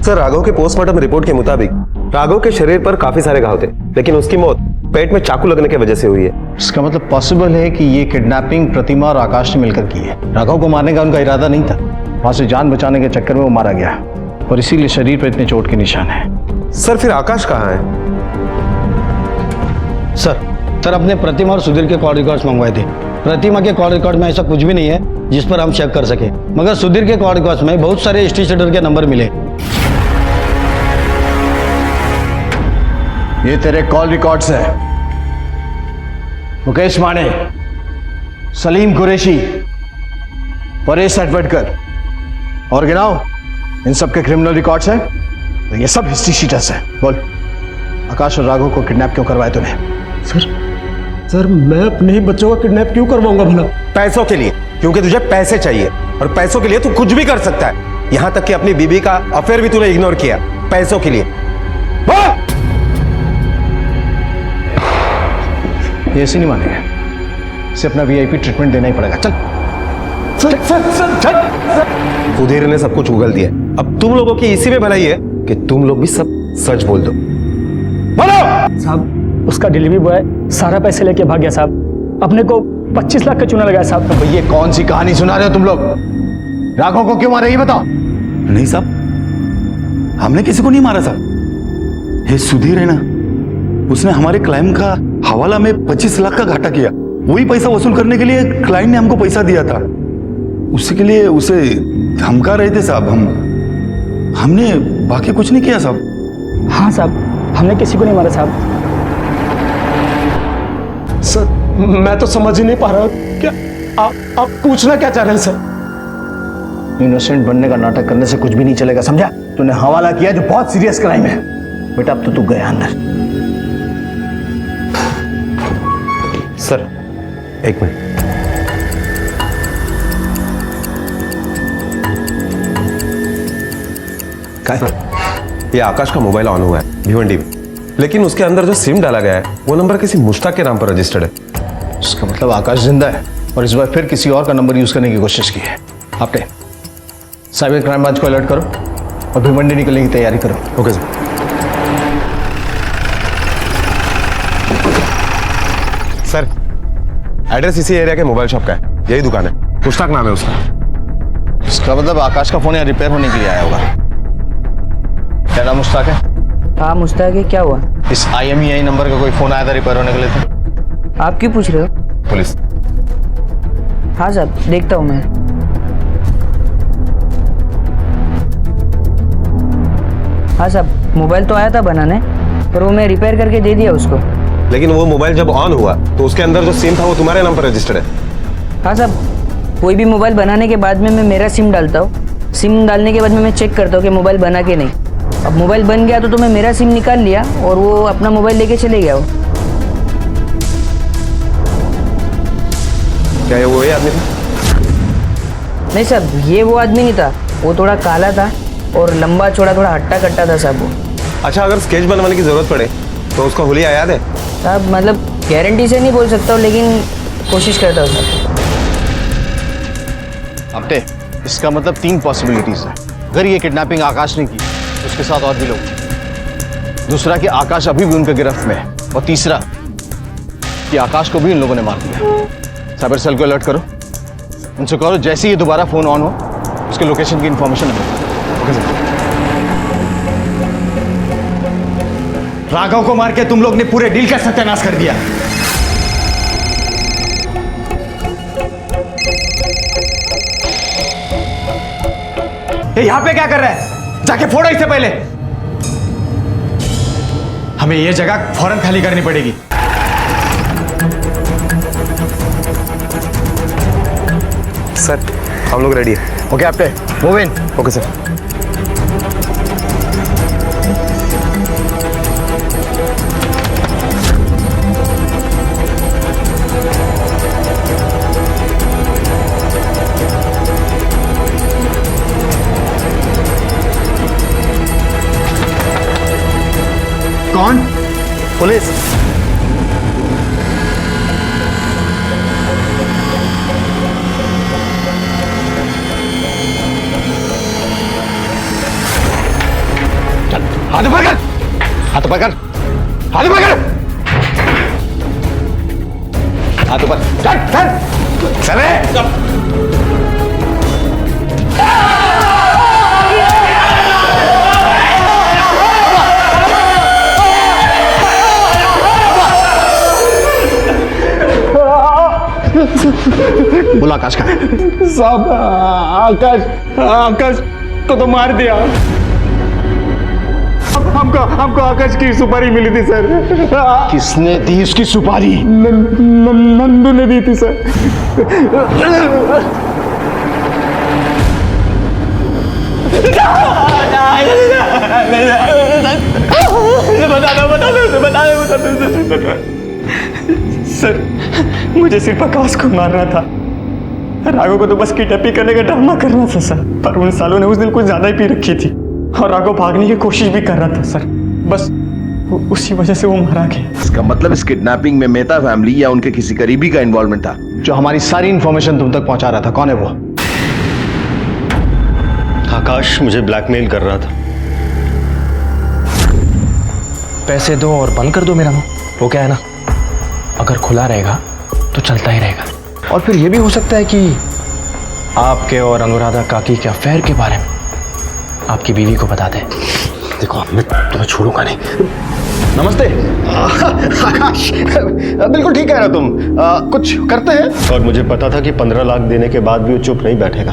सर, राघव के पोस्टमार्टम रिपोर्ट के मुताबिक राघव के शरीर पर काफी सारे घाव थे, लेकिन उसकी मौत पेट में चाकू लगने की वजह से हुई है। इसका मतलब पॉसिबल है कि ये किडनैपिंग प्रतिमा और आकाश ने मिलकर की है। राघव को मारने का उनका इरादा नहीं था, वहां से जान बचाने के चक्कर में वो मारा गया और इसीलिए शरीर पर इतने चोट के निशान है। सर, फिर आकाश कहाँ है? सर अपने प्रतिमा और सुधीर के कॉल रिकॉर्ड्स मंगवाए थे। प्रतिमा के कॉल रिकॉर्ड में ऐसा कुछ भी नहीं है जिस पर हम चेक कर सके, मगर सुधीर के कॉल रिकॉर्ड्स में बहुत सारे स्ट्रीट शेडर के नंबर मिले। ये तेरे कॉल रिकॉर्ड्स है। मुकेश माने, सलीम कुरैशी, परेश सटवटकर और गिनाओ, इन सब के क्रिमिनल रिकॉर्ड्स हैं। तो ये सब हिस्ट्री शीटर्स हैं। बोल, आकाश और राघव को किडनैप क्यों करवाया तूने? सर मैं अपने ही बच्चों का किडनैप क्यों करवाऊंगा भला? पैसों के लिए, क्योंकि तुझे पैसे चाहिए और पैसों के लिए तू कुछ भी कर सकता है। यहां तक कि अपनी बीबी का अफेयर भी तूने इग्नोर किया पैसों के लिए। ये ऐसे नहीं मानेगा, इसे अपना वीआईपी ट्रीटमेंट देना ही पड़ेगा। चल सुधीर ने सब कुछ उगल दिया। अब तुम लोगों की इसी में भलाई है कि तुम लोग भी सब सच बोल दो। बोलो साहब, उसका डिलीवरी बॉय सारा पैसे लेके भाग गया साहब। अपने को 25 लाख का चूना लगाया साहब। तो ये कौन सी कहानी सुना रहे हो तुम लोग? राघव को क्यों मारा ये बताओ। नहीं साहब, हमने किसी को नहीं मारा साहब। ये सुधीर है ना, उसने हमारे क्लाइंट का हवाला में 25 लाख का घाटा किया। वही पैसा वसूल करने के लिए क्लाइंट ने हमको पैसा दिया था। उसी के लिए उसे धमका रहे थे साहब। हमने बाकी कुछ नहीं किया साहब। हाँ साहब, हमने किसी को नहीं मारा साहब। सर मैं तो समझ ही नहीं पा रहा, क्या आप पूछना क्या चाह रहे हैं सर? इनोसेंट बनने का नाटक करने से कुछ भी नहीं चलेगा, समझा? तूने हवाला किया जो बहुत सीरियस क्राइम है। बेटा अब तो तू गया अंदर। सर, एक मिनट। ये आकाश का मोबाइल ऑन हुआ है भिवंडी में, लेकिन उसके अंदर जो सिम डाला गया है वो नंबर किसी मुश्ताक के नाम पर रजिस्टर्ड है। इसका मतलब आकाश जिंदा है और इस बार फिर किसी और का नंबर यूज करने की कोशिश की है। आपने साइबर क्राइम ब्रांच को अलर्ट करो और भिवंडी निकलने की तैयारी करो। Okay sir. सर, एड्रेस इसी एरिया के मोबाइल शॉप का है, यही दुकान है। मुश्ताक नाम है उसका। इसका मतलब आकाश का फोन यहाँ रिपेयर होने के लिए आया होगा। क्या नाम मुश्ताक है? हाँ मुश्ताक है। क्या हुआ? इस IMEI नंबर का कोई फोन आया था रिपेयर होने के लिए? तो आप क्यों पूछ रहे हो? पुलिस। हाँ साहब, देखता हूँ मैं। हाँ साहब, मोबाइल तो आया था बनाने, पर वो मैं रिपेयर करके दे दिया उसको। लेकिन वो मोबाइल जब ऑन हुआ तो उसके अंदर जो सिम था वो तुम्हारे नाम पर रजिस्टर्ड है। हाँ साहब, कोई भी मोबाइल बनाने के बाद में मैं मेरा सिम डालता हूँ। सिम डालने के बाद में मैं चेक करता हूँ कि मोबाइल बना के नहीं। अब मोबाइल बन गया तो मैं मेरा सिम निकाल लिया और वो अपना मोबाइल लेके चले गया। वो क्या ये वही आदमी था? नहीं साहब, ये वो आदमी नहीं था। वो थोड़ा काला था और लंबा चौड़ा, थोड़ा हट्टा कट्टा था साहब वो। अच्छा, अगर स्केच बनवाने की जरूरत पड़े तो उसका हुलिया याद है? साहब मतलब गारंटी से नहीं बोल सकता हूँ, लेकिन कोशिश करता हूँ साहब। आपने इसका मतलब 3 पॉसिबिलिटीज है। अगर ये किडनैपिंग आकाश ने की तो उसके साथ और भी लोग। दूसरा कि आकाश अभी भी उनके गिरफ्त में है। और तीसरा कि आकाश को भी इन लोगों ने मार दिया। साइबर सेल को अलर्ट करो, उनसे कहो जैसे ही ये दोबारा फोन ऑन हो उसके लोकेशन की इंफॉर्मेशन हमें। Okay sir. राघव को मार के तुम लोग ने पूरे डील का सत्यानाश कर दिया। यहाँ पे क्या कर रहा है? जाके फोड़ो इससे पहले। हमें ये जगह फौरन खाली करनी पड़ेगी। सर हम लोग रेडी है। ओके आपके मूव इन। Okay sir. कौन? पुलिस। हाथ पकड़, हाथ पकड़, हाथ पकड़, हाथ ऊपर, चल चल चले। बोला आकाश का साहब आकाश को तो मार दिया। हमको आकाश की सुपारी मिली थी सर। किसने दी उसकी सुपारी? नंदू ने दी थी सर। सर मुझे सिर्फ आकाश को मारना था, राघव को तो बस किडनैपिंग करने का ड्रामा करना था सर। पर उन सालों ने उस दिन कुछ ज्यादा ही पी रखी थी और राघव भागने की कोशिश भी कर रहा था सर। बस उसी वजह से वो मारा गया। इसका मतलब इस किडनैपिंग में मेहता फैमिली या उनके किसी करीबी का इन्वॉल्वमेंट था। जो हमारी सारी इंफॉर्मेशन तुम तक पहुंचा रहा था, कौन है वो? आकाश मुझे ब्लैकमेल कर रहा था। पैसे दो और बंद कर दो मेरा मुंह। वो क्या है ना, अगर खुला रहेगा तो चलता ही रहेगा। और फिर ये भी हो सकता है कि आपके और अनुराधा काकी के अफेयर के बारे में आपकी बीवी को बता दें। देखो मैं तुम्हें छोड़ूंगा नहीं। नमस्ते। आकाश बिल्कुल ठीक कह रहे हो तुम। कुछ करते हैं। और मुझे पता था कि 15 लाख देने के बाद भी वो चुप नहीं बैठेगा।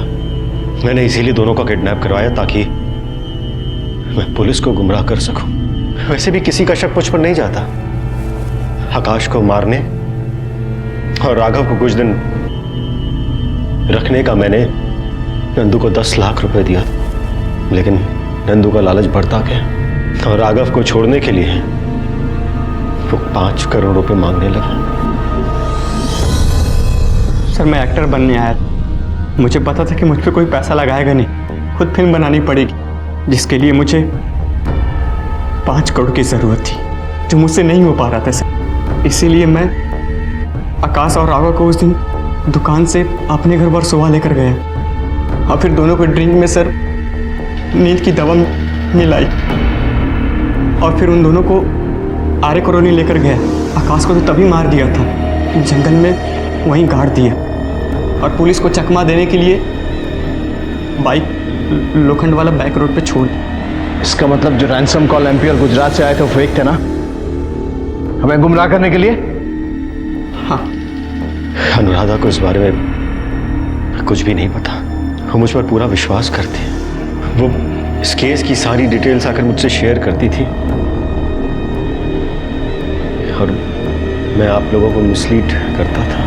मैंने इसीलिए दोनों का किडनैप करवाया ताकि मैं पुलिस को गुमराह कर सकूं। वैसे भी किसी का शक मुझ पर नहीं जाता। आकाश को मारने और राघव को कुछ दिन रखने का मैंने नंदू को 10 लाख रुपए दिया, लेकिन नंदू का लालच बढ़ता गया और राघव को छोड़ने के लिए वो 5 करोड़ रुपए मांगने लगा। सर मैं एक्टर बनने आया था। मुझे पता था कि मुझ पर कोई पैसा लगाएगा नहीं, खुद फिल्म बनानी पड़ेगी, जिसके लिए मुझे 5 करोड़ की जरूरत थी, जो मुझसे नहीं हो पा रहा था सर। इसीलिए मैं आकाश और राघव को उस दिन दुकान से अपने घर पर सुबह लेकर गया और फिर दोनों को ड्रिंक में सर नींद की दवा मिलाई और फिर उन दोनों को आर्य कॉलोनी लेकर गया। आकाश को तो तभी मार दिया था, जंगल में वहीं गाड़ दिया और पुलिस को चकमा देने के लिए बाइक लोखंड वाला बैक रोड पे छोड़ दिया। इसका मतलब जो रैंसम कॉल एमपी और गुजरात से आए थे वो फेक थे ना, हमें गुमराह करने के लिए? हाँ। अनुराधा को इस बारे में कुछ भी नहीं पता। वो मुझ पर पूरा विश्वास करती है। वो इस केस की सारी डिटेल्स आकर मुझसे शेयर करती थी और मैं आप लोगों को मिसलीड करता था।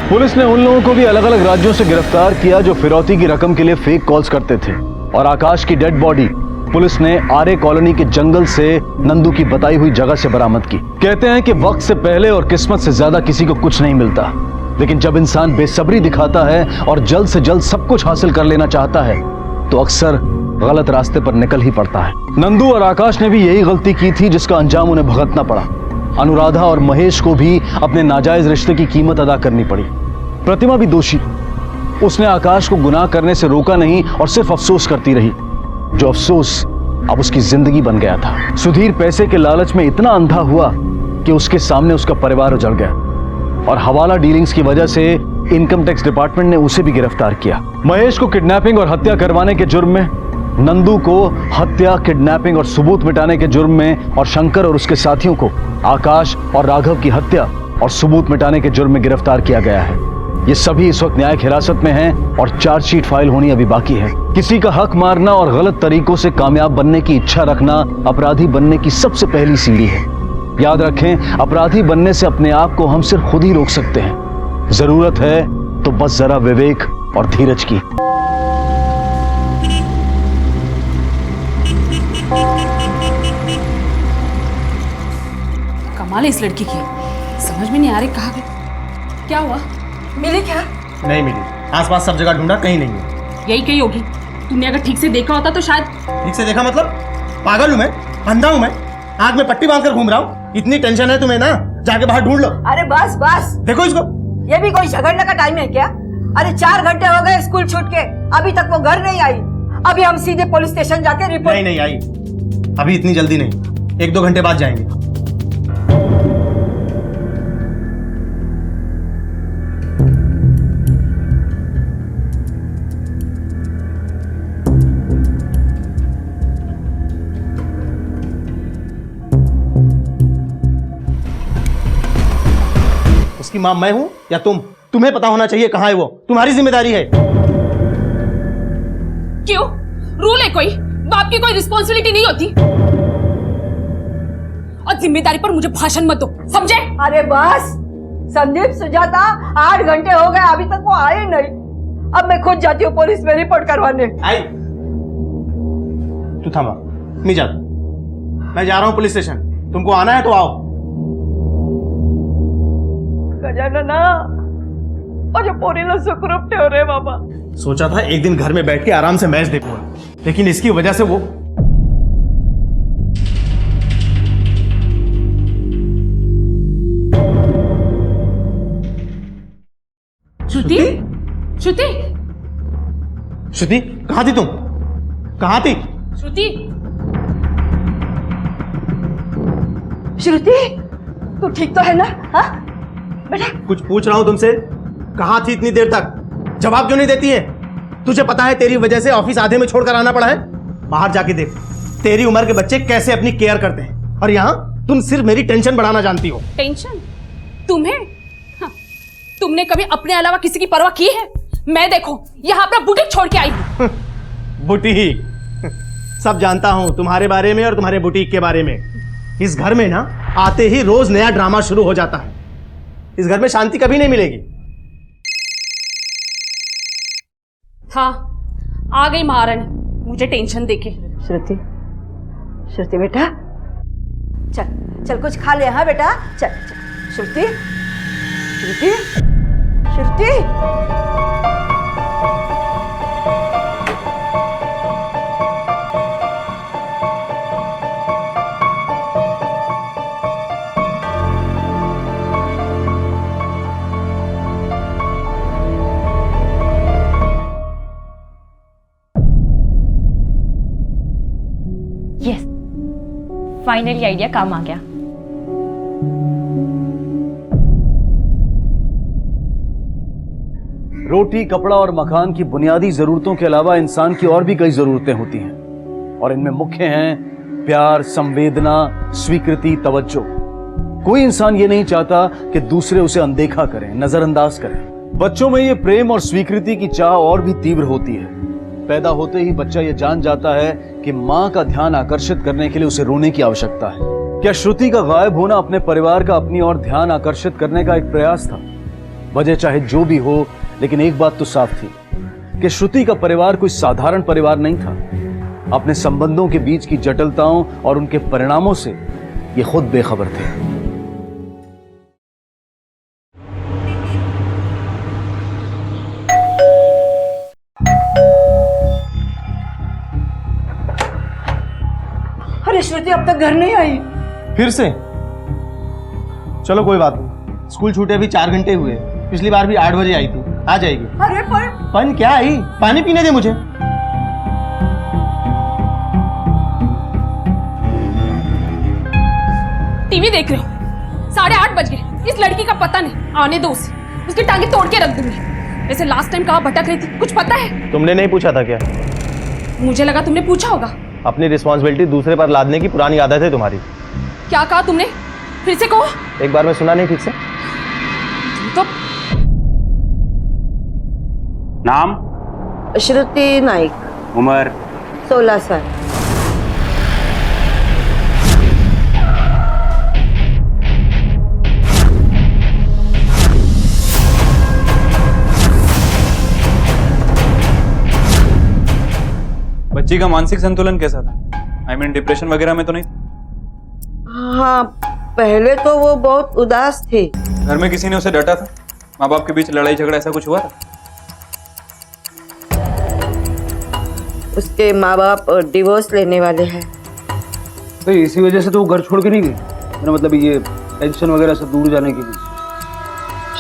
पुलिस ने उन लोगों को भी अलग अलग राज्यों से गिरफ्तार किया जो फिरौती की रकम के लिए फेक कॉल्स करते थे। और आकाश की डेड बॉडी पुलिस ने आर्य कॉलोनी के जंगल से नंदू की बताई हुई जगह से बरामद की। कहते हैं कि वक्त से पहले और किस्मत से ज्यादा किसी को कुछ नहीं मिलता, लेकिन जब इंसान बेसब्री दिखाता है और जल्द से जल्द सब कुछ हासिल कर लेना चाहता है तो अक्सर गलत रास्ते पर निकल ही पड़ता है। नंदू और आकाश ने भी यही गलती की थी जिसका अंजाम उन्हें भुगतना पड़ा। अनुराधा और महेश को भी अपने नाजायज रिश्ते की कीमत अदा करनी पड़ी। प्रतिमा भी दोषी, उसने आकाश को गुनाह करने से रोका नहीं और सिर्फ अफसोस करती रही, जो अफसोस अब उसकी जिंदगी बन गया था। सुधीर पैसे के लालच में इतना अंधा हुआ कि उसके सामने उसका परिवार उजड़ गया और हवाला डीलिंग्स की वजह से इनकम टैक्स डिपार्टमेंट ने उसे भी गिरफ्तार किया। महेश को किडनैपिंग और हत्या करवाने के जुर्म में, नंदू को हत्या, किडनैपिंग और सबूत मिटाने के जुर्म में और शंकर और उसके साथियों को आकाश और राघव की हत्या और सबूत मिटाने के जुर्म में गिरफ्तार किया गया है। ये सभी इस वक्त न्यायिक हिरासत में हैं और चार्जशीट फाइल होनी अभी बाकी है। किसी का हक मारना और गलत तरीकों से कामयाब बनने की इच्छा रखना अपराधी बनने की सबसे पहली सीढ़ी है। याद रखें, अपराधी बनने से अपने आप को हम सिर्फ खुद ही रोक सकते हैं। जरूरत है तो बस जरा विवेक और धीरज की। कमाल है इस लड़की की, समझ में नहीं आ रही कहाँ गई। क्या हुआ, मिली क्या? नहीं मिली, आसपास सब जगह ढूंढा, कहीं नहीं है। यही कहीं होगी। तुमने अगर ठीक से देखा होता तो शायद। ठीक से देखा मतलब? पागल हूँ मैं, अंधा हूँ मैं, आग में पट्टी बांधकर घूम रहा हूँ। इतनी टेंशन है तुम्हें ना, जाके बाहर ढूंढ लो। अरे बस बस, देखो इसको। ये भी कोई झगड़ने का टाइम है क्या? अरे 4 घंटे हो गए स्कूल छूट के, अभी तक वो घर नहीं आई। अभी हम सीधे पुलिस स्टेशन जाके रिपोर्ट। नहीं आई, अभी इतनी जल्दी नहीं, 1-2 घंटे बाद जाएंगे। उसकी मां मैं हूं या तुम? तुम्हें पता होना चाहिए कहां है वो, तुम्हारी जिम्मेदारी है। क्यों? रूल है कोई? बाप की कोई रिस्पॉन्सिबिलिटी नहीं होती? और जिम्मेदारी पर मुझे भाषण मत दो, समझे? अरे बस संदीप, सुजाता, 8 घंटे हो गए, अभी तक वो आए नहीं। अब मैं खुद जाती हूँ पुलिस में रिपोर्ट करवाने। आई, तू थमा, मैं जा रहा हूँ पुलिस स्टेशन, तुमको आना है तो आओ। गजानना, और पोरीला सुखरूप ठेव रे बाबा। सोचा था एक दिन घर में बैठ के आराम से मैच देखूंगा, लेकिन इसकी वजह से वो। श्रुति, श्रुति, श्रुति, कहाँ थी तुम? कहाँ थी? श्रुति, श्रुति, तू ठीक तो है ना? हाँ बेटा, कुछ पूछ रहा हूं तुमसे, कहाँ थी इतनी देर तक? जवाब क्यों नहीं देती है? तुझे पता है तेरी वजह से ऑफिस आधे में छोड़कर आना पड़ा है। बाहर जाके देख तेरी उम्र के बच्चे कैसे अपनी केयर करते हैं, और यहाँ तुम सिर्फ मेरी टेंशन बढ़ाना जानती हो। टेंशन? तुम्हें? हाँ, तुमने कभी अपने अलावा किसी की परवाह की है? मैं देखो यहाँ अपना बुटीक छोड़ के आई हूँ। बुटीक? सब जानता हूँ तुम्हारे बारे में और तुम्हारे बुटीक के बारे में। इस घर में ना आते ही रोज नया ड्रामा शुरू हो जाता है। इस घर में शांति कभी नहीं मिलेगी। हाँ, आ गई महारानी मुझे टेंशन देके। श्रुति, श्रुति बेटा, चल चल कुछ खा ले। हाँ बेटा, चल चल। श्रुति, श्रुति, श्रुति। यस, फाइनली आइडिया काम आ गया। रोटी, कपड़ा और मकान की बुनियादी जरूरतों के अलावा इंसान की और भी कई जरूरतें होती हैं, और इनमें मुख्य हैं प्यार, संवेदना, स्वीकृति, तवज्जो। कोई इंसान ये नहीं चाहता कि दूसरे उसे अनदेखा करें, नजरअंदाज करें। बच्चों में ये प्रेम और स्वीकृति की चाह और भी तीव्र होती है। पैदा होते ही बच्चा ये जान जाता है कि माँ का ध्यान आकर्षित करने के लिए उसे रोने की आवश्यकता है। क्या श्रुति का गायब होना अपने परिवार का अपनी ओर ध्यान आकर्षित करने का एक प्रयास था? वजह चाहे जो भी हो, लेकिन एक बात तो साफ थी कि श्रुति का परिवार कोई साधारण परिवार नहीं था। अपने संबंधों के बीच की जटिलताओं और उनके परिणामों से ये खुद बेखबर थे। अरे श्रुति अब तक घर नहीं आई। फिर से? चलो कोई बात नहीं, स्कूल छूटे अभी 4 घंटे हुए। पिछली बार भी 8 बजे आई थी, आ जाएगी। अरे पन क्या आई? पानी पीने दे मुझे। टीवी देख रहे हो? 8:30 बज गए, इस लड़की का पता नहीं। आने दो उसे, उसकी टांगे तोड़ के रख दूंगी। वैसे लास्ट टाइम कहाँ भटक रही थी, कुछ पता है? तुमने नहीं पूछा था क्या? मुझे लगा तुमने पूछा होगा। अपनी रिस्पॉन्सिबिलिटी दूसरे पर लादने की पुरानी आदत है तुम्हारी। क्या कहा तुमने? फिर से कहो। एक बार में सुना नहीं ठीक से? तो नाम? श्रुति नाइक। उम्र? 16 साल। बच्ची का मानसिक संतुलन कैसा था? आई मीन डिप्रेशन वगैरह में तो नहीं? हाँ, पहले तो वो बहुत उदास थी। घर में किसी ने उसे डांटा था? माँ बाप के बीच लड़ाई झगड़ा ऐसा कुछ हुआ था? उसके माँ बाप डिवोर्स लेने वाले हैं। तो इसी वजह से तो वो घर छोड़ के नहीं गई? मेरा मतलब ये टेंशन वगैरह से दूर जाने के लिए।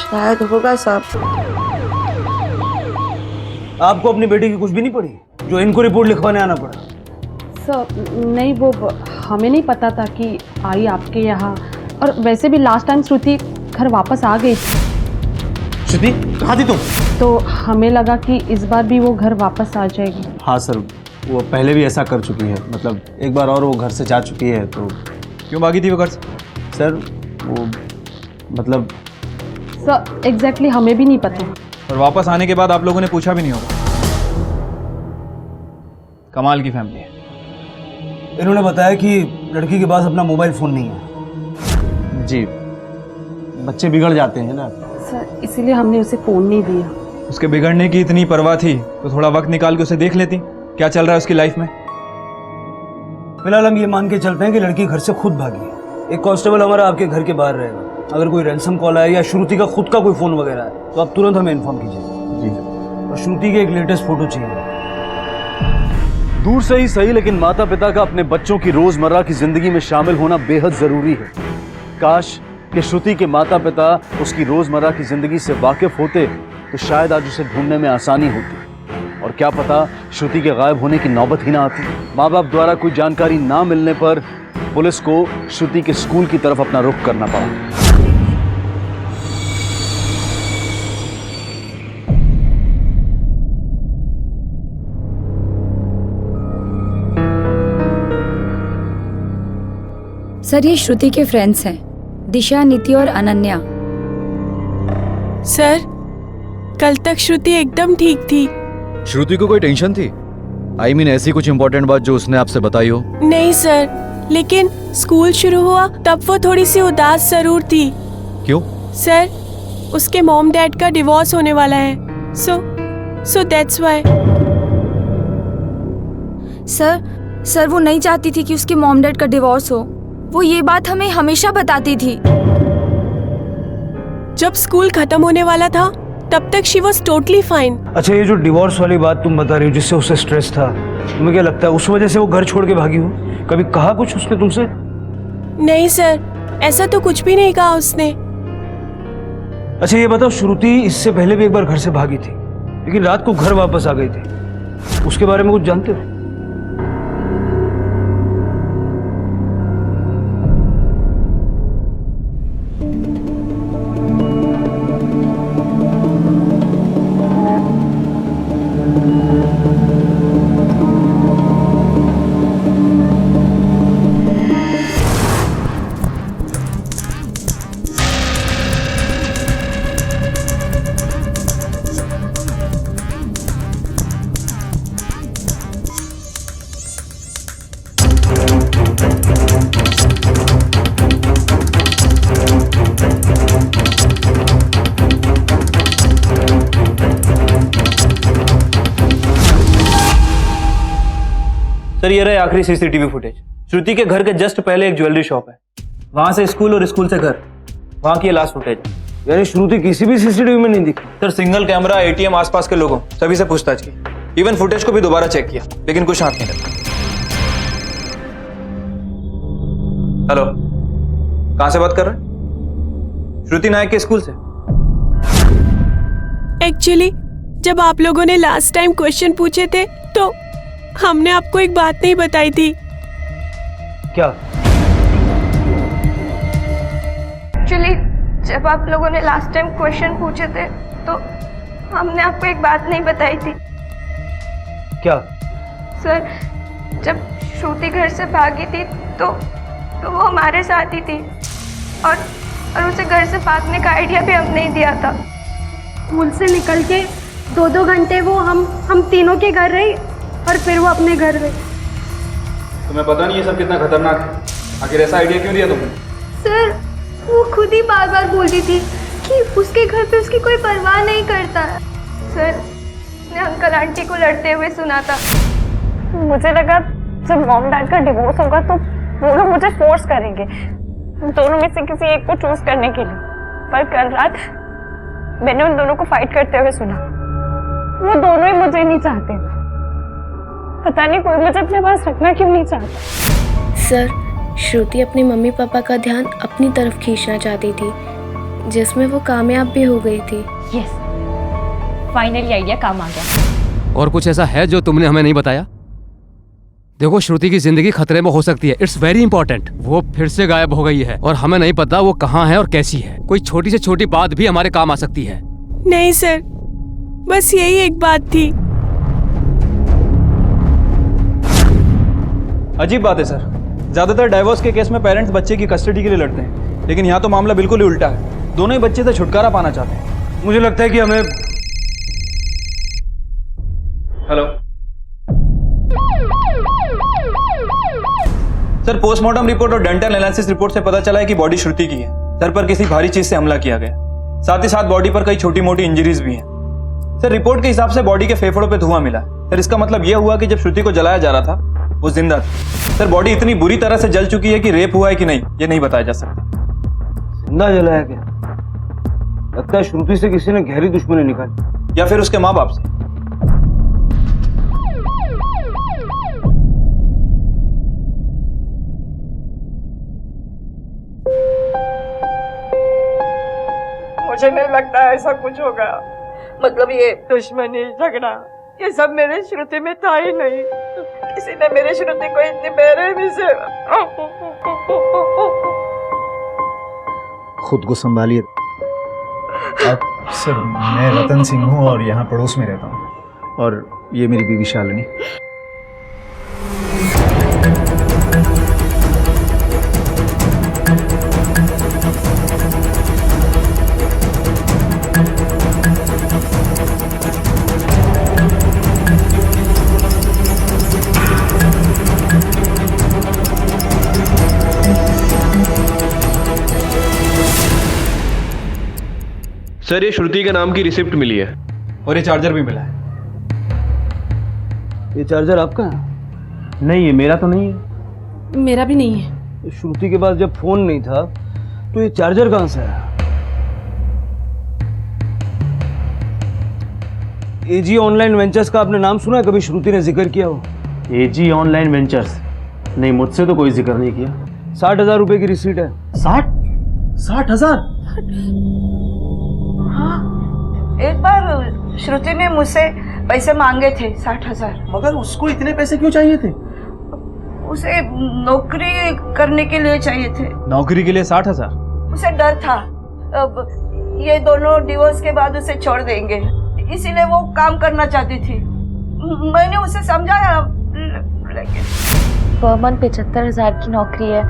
शायद होगा साहब। आपको अपनी बेटी की कुछ भी नहीं पड़ी जो इनको रिपोर्ट लिखवाने आना पड़ा? सर नहीं, वो हमें नहीं पता था कि आई आपके यहाँ, और वैसे भी लास्ट टाइम श्रुति घर वापस आ गई थी। श्रुति कहाँ थी तुम? तो हमें लगा कि इस बार भी वो घर वापस आ जाएगी। हाँ सर, वो पहले भी ऐसा कर चुकी है, मतलब एक बार और वो घर से जा चुकी है। तो क्यों भागी थी वो घर से? सर वो मतलब सर एग्जैक्टली हमें भी नहीं पता। और वापस आने के बाद आप लोगों ने पूछा भी नहीं होगा? कमाल की फैमिली है। इन्होंने बताया कि लड़की के पास अपना मोबाइल फ़ोन नहीं है। जी, बच्चे बिगड़ जाते हैं ना सर, इसीलिए हमने उसे फ़ोन नहीं दिया। उसके बिगड़ने की इतनी परवाह थी तो थोड़ा वक्त निकाल के उसे देख लेती क्या चल रहा है उसकी लाइफ में। फिलहाल हम ये मान के चलते हैं कि लड़की घर से खुद भागी है। एक कांस्टेबल हमारा आपके घर के बाहर रहेगा। अगर कोई रैंसम कॉल आए या श्रुति का खुद का कोई फ़ोन वगैरह है तो आप तुरंत हमें इन्फॉर्म कीजिए। जी सर। और श्रुति के एक लेटेस्ट फ़ोटो चाहिए। दूर से ही सही, लेकिन माता पिता का अपने बच्चों की रोजमर्रा की जिंदगी में शामिल होना बेहद जरूरी है। काश कि श्रुति के माता पिता उसकी रोजमर्रा की जिंदगी से वाकिफ होते तो शायद आज उसे ढूंढने में आसानी होती, और क्या पता श्रुति के गायब होने की नौबत ही ना आती। माँ बाप द्वारा कोई जानकारी ना मिलने पर पुलिस को श्रुति के स्कूल की तरफ अपना रुख करना पड़ा। सर ये श्रुति के फ्रेंड्स हैं, दिशा, नीति और अनन्या। सर कल तक श्रुति एकदम ठीक थी। श्रुति को कोई टेंशन थी? आई मीन ऐसी कुछ इंपॉर्टेंट बात जो उसने आपसे बताई हो? नहीं सर, लेकिन स्कूल शुरू हुआ तब वो थोड़ी सी उदास जरूर थी। क्यों? सर उसके मॉम डैड का डिवोर्स होने वाला है, सो दैट्स व्हाई। सर वो नहीं चाहती थी कि उसके मॉम डैड का डिवोर्स हो। वो ये बात हमें हमेशा बताती थी। जब स्कूल खत्म होने वाला था तब तक शी वॉज टोटली फाइन। अच्छा, ये जो डिवोर्स वाली बात तुम बता रही हो जिससे उसे स्ट्रेस था, तुम्हें क्या लगता है उस वजह से वो घर छोड़ के भागी हो? कभी कहा कुछ उसने तुमसे? नहीं सर, ऐसा तो कुछ भी नहीं कहा उसने। अच्छा ये बताओ, श्रुति इससे पहले भी एक बार घर से भागी थी लेकिन रात को घर वापस आ गई थी, उसके बारे में कुछ जानते हो? सर ये रहे आखिरी सीसीटीवी फुटेज। श्रुति के घर के जस्ट पहले एक ज्वेलरी शॉप है, वहां से स्कूल और स्कूल से घर, वहां की लास्ट फुटेज। यानी श्रुति किसी भी सीसीटीवी में नहीं दिखी। सर सिंगल कैमरा, एटीएम, आसपास के लोगों सभी से पूछताछ की, इवन फुटेज को भी दोबारा चेक किया, लेकिन कुछ हाथ नहीं लगा। हेलो, कहां से बात कर रहे हैं? श्रुति नायक के स्कूल से। एक्चुअली जब आप लोगों ने लास्ट टाइम क्वेश्चन पूछे थे तो हमने आपको एक बात नहीं बताई थी। क्या? एक्चुअली जब आप लोगों ने लास्ट टाइम क्वेश्चन पूछे थे तो हमने आपको एक बात नहीं बताई थी। क्या? सर जब श्रुति घर से भागी थी तो वो हमारे साथ ही थी, और उसे घर से भागने का आइडिया भी हमने ही दिया था। स्कूल से निकल के 2-2 घंटे वो हम तीनों के घर रही और फिर वो अपने घर गई। तुम्हें पता नहीं ये सब कितना खतरनाक है? आखिर ऐसा आइडिया क्यों दिया तुमने? सर वो खुद ही बार बार बोलती थी कि उसके घर पे उसकी कोई परवाह नहीं करता है। सर ने अंकल आंटी को लड़ते हुए सुना था। मुझे लगा जब मॉम डैड का डिवोर्स होगा तो वो लोग मुझे फोर्स करेंगे दोनों में से किसी एक को चूज करने के लिए, पर कल रात मैंने उन दोनों को फाइट करते हुए सुना। वो दोनों ही मुझे नहीं चाहते, पता नहीं कोई मुझे अपने पास रखना क्यों नहीं चाहता। सर श्रुति अपनी मम्मी पापा का ध्यान अपनी तरफ खींचना चाहती थी, जिसमें वो कामयाब भी हो गई थी। यस, फाइनली आइडिया काम आ गया। और कुछ ऐसा है जो तुमने हमें नहीं बताया? देखो, श्रुति की जिंदगी खतरे में हो सकती है, इट्स वेरी इंपॉर्टेंट। वो फिर से गायब हो गई है और हमें नहीं पता वो कहाँ है और कैसी है। कोई छोटी से छोटी बात भी हमारे काम आ सकती है। नहीं सर, बस यही एक बात थी। अजीब बात है सर, ज्यादातर डाइवोर्स के केस में पेरेंट्स बच्चे की कस्टडी के लिए लड़ते हैं, लेकिन यहाँ तो मामला बिल्कुल ही उल्टा है। दोनों ही बच्चे से छुटकारा पाना चाहते हैं। मुझे लगता है कि हमें हेलो सर, पोस्टमार्टम रिपोर्ट और डेंटल एनालिसिस रिपोर्ट से पता चला है कि बॉडी श्रुति की है। सर पर किसी भारी चीज से हमला किया गया, साथ ही साथ बॉडी पर कई छोटी मोटी इंजरीज भी हैं। सर रिपोर्ट के हिसाब से बॉडी के फेफड़ों पे धुआं मिला। सर इसका मतलब यह हुआ कि जब श्रुति को जलाया जा रहा था वो जिंदा थी। सर बॉडी इतनी बुरी तरह से जल चुकी है कि रेप हुआ है कि नहीं ये नहीं बताया जा सकता। जिंदा जलाया गया? लगता है श्रुति से किसी ने गहरी दुश्मनी निकाली, या फिर उसके माँ बाप से। मुझे नहीं लगता ऐसा कुछ होगा। मतलब ये दुश्मनी झगड़ा ये सब मेरे श्रुति में था ही नहीं। किसी ने मेरे श्रुति को इतनी बेरहमी से। खुद को संभालिए। आप सर, मैं रतन सिंह हूँ और यहाँ पड़ोस में रहता हूँ, और ये मेरी बीवी शालिनी। सर ये श्रुति के नाम की रिसिप्ट मिली है और ये चार्जर भी मिला है। ये चार्जर आपका है? नहीं, ये मेरा तो नहीं है। मेरा भी नहीं है। श्रुति के पास जब फोन नहीं था तो ये चार्जर कहां से आया? एजी ऑनलाइन वेंचर्स का आपने नाम सुना है? कभी श्रुति ने जिक्र किया हो? एजी ऑनलाइन वेंचर्स? नहीं, मुझसे तो कोई जिक्र नहीं किया। 60,000 रुपए की रिसीट है। 60,000? एक बार श्रुति ने मुझसे पैसे मांगे थे 60,000। मगर उसको इतने पैसे क्यों चाहिए थे? उसे नौकरी करने के लिए चाहिए थे। नौकरी के लिए 60,000? उसे डर था अब ये दोनों डिवोर्स के बाद उसे छोड़ देंगे, इसीलिए वो काम करना चाहती थी। मैंने उसे समझाया, लेकिन पर मंथ 75,000 की नौकरी है,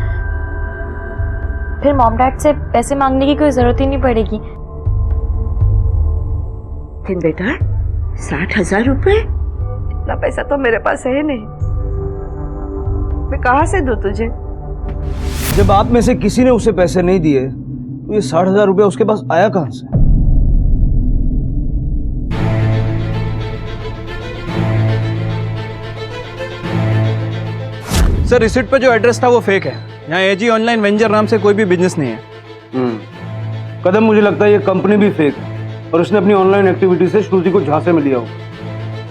फिर मॉम डैड से पैसे मांगने की कोई जरूरत ही नहीं पड़ेगी। लेकिन बेटा 60,000 रुपए, इतना पैसा तो मेरे पास है नहीं, मैं कहाँ से दूं तुझे? जब आप में से किसी ने उसे पैसे नहीं दिए तो ये 60,000 रुपए उसके पास आया कहां से? सर रिसिप्ट पे जो एड्रेस था वो फेक है। यहाँ एजी ऑनलाइन वेंचर नाम से कोई भी बिजनेस नहीं है। कदम, मुझे लगता है ये कंपनी भी फेक है और उसने अपनी ऑनलाइन एक्टिविटी से श्रुति को झांसे में लिया हो।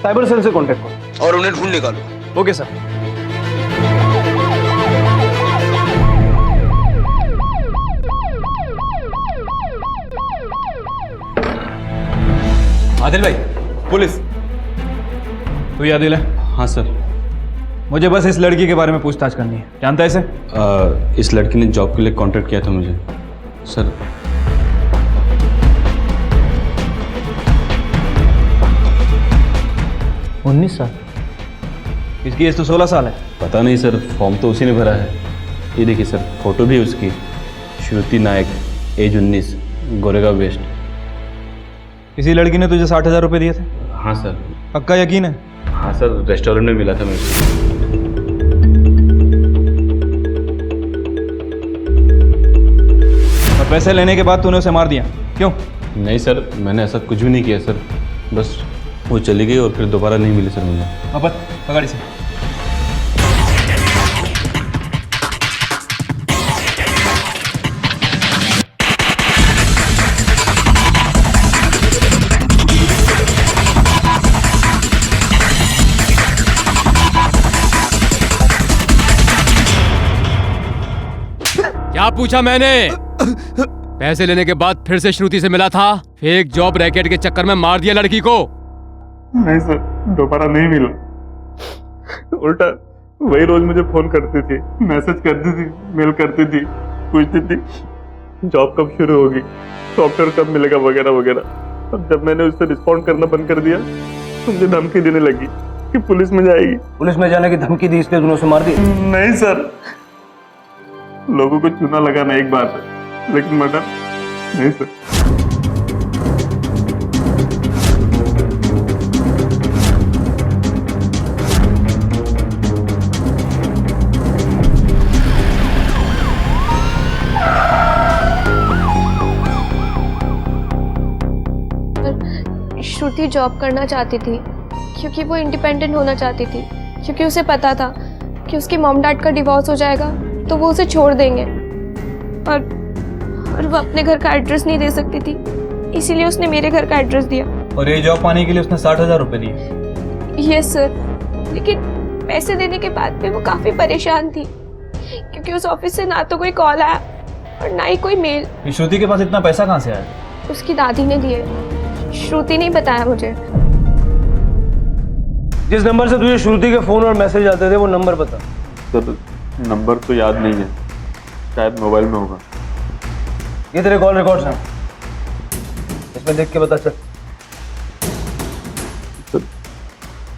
साइबर सेल से कांटेक्ट करो और उन्हें ढूंढ निकालो। Okay sir. आदिल भाई, पुलिस। तू ही आदिल है? हाँ सर। मुझे बस इस लड़की के बारे में पूछताछ करनी है। जानता है इसे? इस लड़की ने जॉब के लिए कांटेक्ट किया था मुझे सर। 19 साल? इसकी एज तो 16 साल है। पता नहीं सर, फॉर्म तो उसी ने भरा है। ये देखिए सर, फोटो भी उसकी। श्रुति नायक, एज 19, गोरेगांव वेस्ट। किसी लड़की ने तुझे 60,000 रुपए दिए थे? हाँ सर। पक्का यकीन है? हाँ सर, रेस्टोरेंट में मिला था मुझे। और पैसे लेने के बाद तूने उसे मार दिया, क्यों? नहीं सर, मैंने ऐसा कुछ भी नहीं किया सर, बस वो चली गई और फिर दोबारा नहीं मिली सर मुझे। अब पकड़ इसे। क्या पूछा मैंने? पैसे लेने के बाद फिर से श्रुति से मिला था? फेक जॉब रैकेट के चक्कर में मार दिया लड़की को? नहीं सर, दोबारा नहीं मिला। उल्टा वही रोज मुझे फोन करती थी, मैसेज करती थी, मेल करती थी, पूछती थी जॉब कब शुरू होगी, सॉफ्टवेयर कब मिलेगा वगैरह वगैरह। अब जब मैंने उससे रिस्पॉन्ड करना बंद कर दिया तो मुझे धमकी देने लगी कि पुलिस में जाएगी। पुलिस में जाने की धमकी दी, इसलिए तूने उसे मार दी? नहीं सर, लोगों को चूना लगाना एक बात है, लेकिन मर्डर नहीं सर। श्रुति जॉब करना चाहती थी क्योंकि वो इंडिपेंडेंट होना चाहती थी, क्योंकि उसे पता था कि उसके मॉम डैड का डिवोर्स हो जाएगा तो वो उसे छोड़ देंगे, और वो अपने घर का एड्रेस नहीं दे सकती थी, इसीलिए उसने मेरे घर का एड्रेस दिया। और ये जॉब पाने के लिए उसने 60,000 रुपए दिए? यस सर, लेकिन पैसे देने के बाद भी वो काफ़ी परेशान थी क्योंकि उस ऑफिस से ना तो कोई कॉल आया और ना ही कोई मेल। श्रुति के पास इतना पैसा कहाँ से आया? उसकी दादी ने दिए, श्रुति ने बताया मुझे। जिस नंबर से तुझे श्रुति के फोन और मैसेज आते थे वो नंबर बता। सर नंबर तो याद नहीं है, शायद मोबाइल में होगा। ये तेरे कॉल रिकॉर्ड्स हैं, इसमें देख के बता चल। सर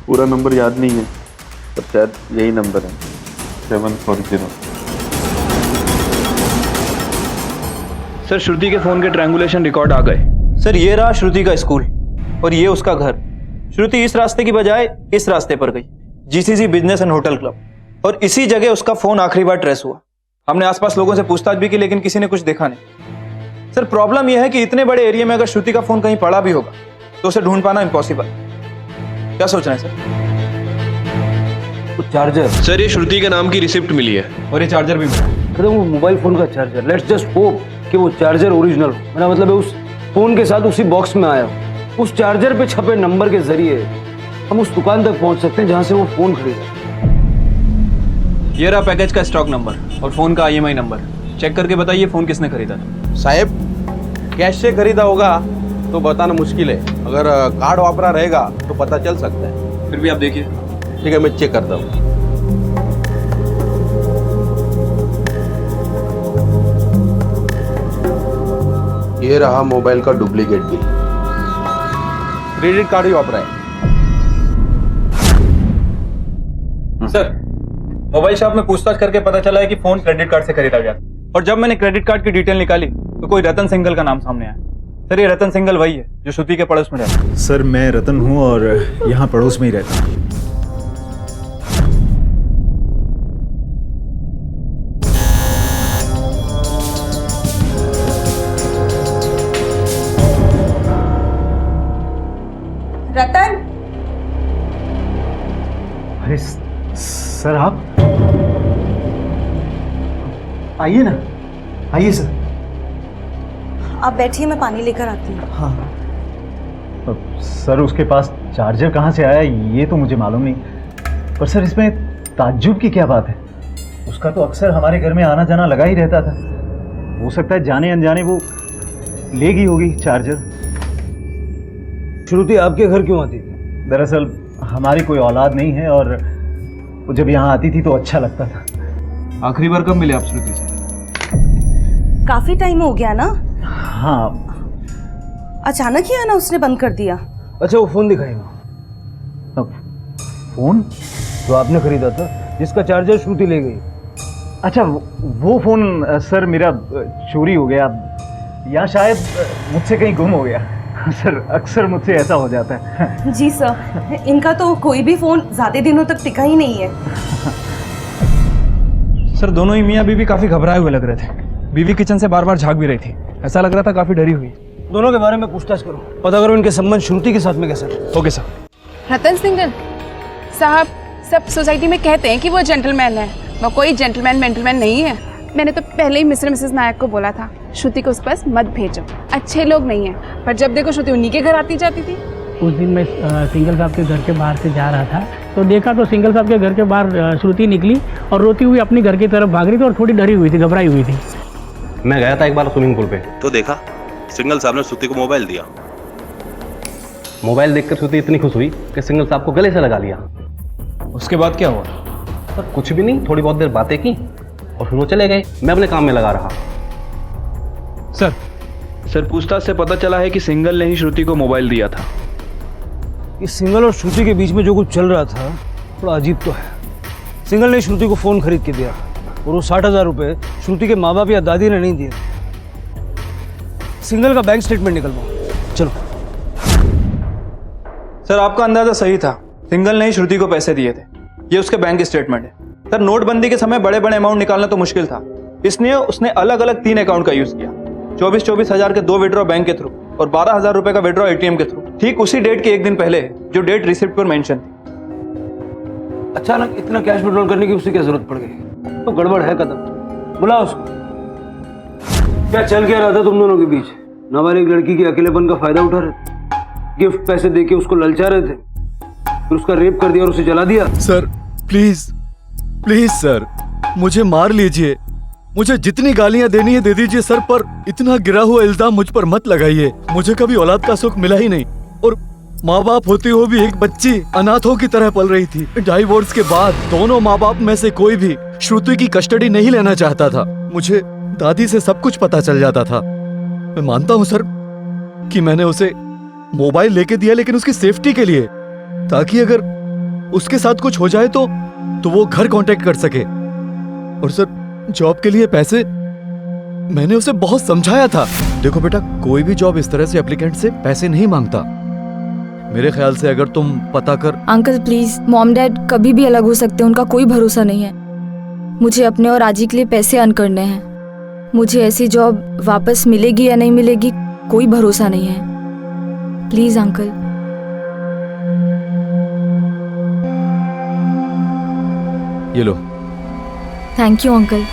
पूरा नंबर याद नहीं है, पर शायद यही नंबर है, 740। सर श्रुति के फोन के ट्रायंगुलेशन रिकॉर्ड आ गए। सर ये रहा श्रुति का स्कूल और ये उसका घर। श्रुति इस रास्ते की बजाय इस रास्ते पर गई, GCC business and hotel club, और इसी जगह उसका फोन आखिरी बार ट्रेस हुआ। हमने आसपास लोगों से पूछताछ भी की, लेकिन किसी ने कुछ देखा नहीं। सर प्रॉब्लम यह है कि इतने बड़े एरिया में अगर श्रुति का फोन कहीं पड़ा भी होगा तो उसे ढूंढ पाना इम्पॉसिबल। क्या सोच रहे हैं सर? चार्जर सर, ये श्रुति के नाम की रिसिप्ट मिली है और ये चार्जर भी मिला। अरे वो मोबाइल फोन का चार्जर, लेट्स जस्ट होप कि वो चार्जर ओरिजिनल हो। मेरा मतलब है उस फोन के साथ उसी बॉक्स में आया हो। उस चार्जर पे छपे नंबर के जरिए हम उस दुकान तक पहुंच सकते हैं जहां से वो फोन खरीदा। ये रहा पैकेज का स्टॉक नंबर और फोन का IMI नंबर। चेक करके बताइए फोन किसने खरीदा था। साहब, कैश से खरीदा होगा तो बताना मुश्किल है, अगर कार्ड वापरा रहेगा तो पता चल सकता है। फिर भी आप देखिए। ठीक है, मैं चेक करता हूँ। ये रहा मोबाइल का डुप्लीकेट बिल, क्रेडिट कार्ड ही वापरा है। सर मोबाइल शॉप में पूछताछ करके पता चला है कि फोन क्रेडिट कार्ड से खरीदा गया, और जब मैंने क्रेडिट कार्ड की डिटेल निकाली तो कोई रतन सिंघल का नाम सामने आया। सर ये रतन सिंघल वही है जो श्रुति के पड़ोस में रहता है। सर मैं रतन हूँ और यहाँ पड़ोस में ही रहता हूँ। रतन, अरे सर आप आइए ना, आइए सर। आप बैठिए, मैं पानी लेकर आती हूँ। हाँ सर, उसके पास चार्जर कहाँ से आया ये तो मुझे मालूम नहीं, पर सर इसमें ताज्जुब की क्या बात है? उसका तो अक्सर हमारे घर में आना जाना लगा ही रहता था। हो सकता है जाने अनजाने वो ले गई होगी चार्जर। श्रुति आपके घर क्यों आती थी? दरअसल हमारी कोई औलाद नहीं है और वो जब यहाँ आती थी तो अच्छा लगता था। आखिरी बार कब मिले आप श्रुति से? काफी टाइम हो गया ना? हाँ। अचानक ही आना उसने बंद कर दिया। अच्छा वो फोन दिखाई फोन जो आपने खरीदा था, जिसका चार्जर श्रुति ले गई। अच्छा वो फोन सर मेरा चोरी हो गया, या शायद मुझसे कहीं गुम हो गया। सर अक्सर मुझसे ऐसा हो जाता है। जी सर, इनका तो कोई भी फोन ज्यादा दिनों तक टिका ही नहीं है। सर दोनों ही मियाँ बीवी काफी घबराए हुए लग रहे थे। बीवी किचन से बार बार झांक भी रही थी, ऐसा लग रहा था काफी डरी हुई। दोनों के बारे में पूछताछ करो, पता करो इनके संबंध श्रुति के साथ में कैसे। Okay sir. रतन सिंगल साहब, सब सोसाइटी में कहते हैं कि वो जेंटलमैन है, वो कोई जेंटलमैन नहीं है। मैंने तो पहले ही मिस्टर मिसेस नायक को बोला था श्रुति को उस पास मत भेजो, अच्छे लोग नहीं हैं। पर जब देखो श्रुति उन्हीं के घर आती जाती थी। उस दिन मैं सिंगल साहब के घर के बाहर से जा रहा था तो देखा तो सिंगल साहब के घर के बाहर श्रुति निकली और रोती हुई अपनी घर की तरफ भाग रही थी और थोड़ी डरी हुई थी, घबराई हुई थी। मैं गया था एक बार स्विमिंग पूल पे, तो देखा सिंगल साहब ने श्रुति को मोबाइल दिया। मोबाइल देखकर श्रुति इतनी खुश हुई कि सिंगल साहब को गले से लगा लिया। उसके बाद क्या हुआ? सर कुछ भी नहीं, थोड़ी बहुत देर बातें की और फिर वो चले गए। मैं अपने काम में लगा रहा। सर पूछताछ से पता चला है कि सिंगल ने ही श्रुति को मोबाइल दिया था। इस सिंगल और श्रुति के बीच में जो कुछ चल रहा था थोड़ा अजीब तो है। सिंगल ने श्रुति को फोन खरीद के दिया और वो 60,000 रुपए श्रुति के माँ बाप या दादी ने नहीं दिए। सिंगल का बैंक स्टेटमेंट निकलवाओ, चलो। सर आपका अंदाजा सही था, सिंगल ने ही श्रुति को पैसे दिए थे। ये उसके बैंक स्टेटमेंट है। सर नोटबंदी के समय बड़े बड़े अमाउंट निकालना तो मुश्किल था, इसलिए उसने अलग अलग 3 अकाउंट का यूज किया। 24 हज़ार के 2 विड्रॉ बैंक के थ्रू और 12,000 रुपए का विड्रॉ एटीएम के थ्रू, ठीक उसी डेट के एक दिन पहले जो डेट रिसिप्ट पर मेंशन थी। अचानक इतना कैश विड्रॉल करने की उसे क्या जरूरत पड़ गई? तो गड़बड़ है कदम, बुलाओ उसको। क्या चल क्या रहा था तुम दोनों के बीच? नाबालिग लड़की के अकेलेपन का फायदा उठा रहे थे, गिफ्ट पैसे देके उसको ललचा रहे थे, फिर उसका रेप कर दिया और उसे जला दिया। सर प्लीज प्लीज सर, मुझे मार लीजिए, मुझे जितनी गालियां देनी है दे दीजिए सर, पर इतना गिरा हुआ इल्जाम मुझ पर मत लगाइए। मुझे कभी औलाद का सुख मिला ही नहीं और माँ बाप होते हुए भी एक बच्ची अनाथों की तरह पल रही थी। डाइवोर्स के बाद दोनों माँ बाप में से कोई भी श्रुति की कस्टडी नहीं लेना चाहता था। मुझे दादी से सब कुछ पता चल जाता था। मैं मानता हूँ सर कि मैंने उसे मोबाइल लेके दिया, लेकिन उसकी सेफ्टी के लिए, ताकि अगर उसके साथ कुछ हो जाए तो वो घर कांटेक्ट कर सके। और सर जॉब के लिए पैसे मैंने उसे बहुत समझाया था। देखो बेटा, कोई भी जॉब इस तरह से एप्लीकेंट से पैसे नहीं मांगता। मेरे ख्याल से अगर तुम पता कर। अंकल प्लीज, मॉम डैड कभी भी अलग हो सकते हैं, उनका कोई भरोसा नहीं है। मुझे अपने और आजी के लिए पैसे अर्न करने हैं। मुझे ऐसी जॉब वापस मिलेगी या नहीं मिलेगी कोई भरोसा नहीं है। Please uncle. ये लो। Thank you uncle.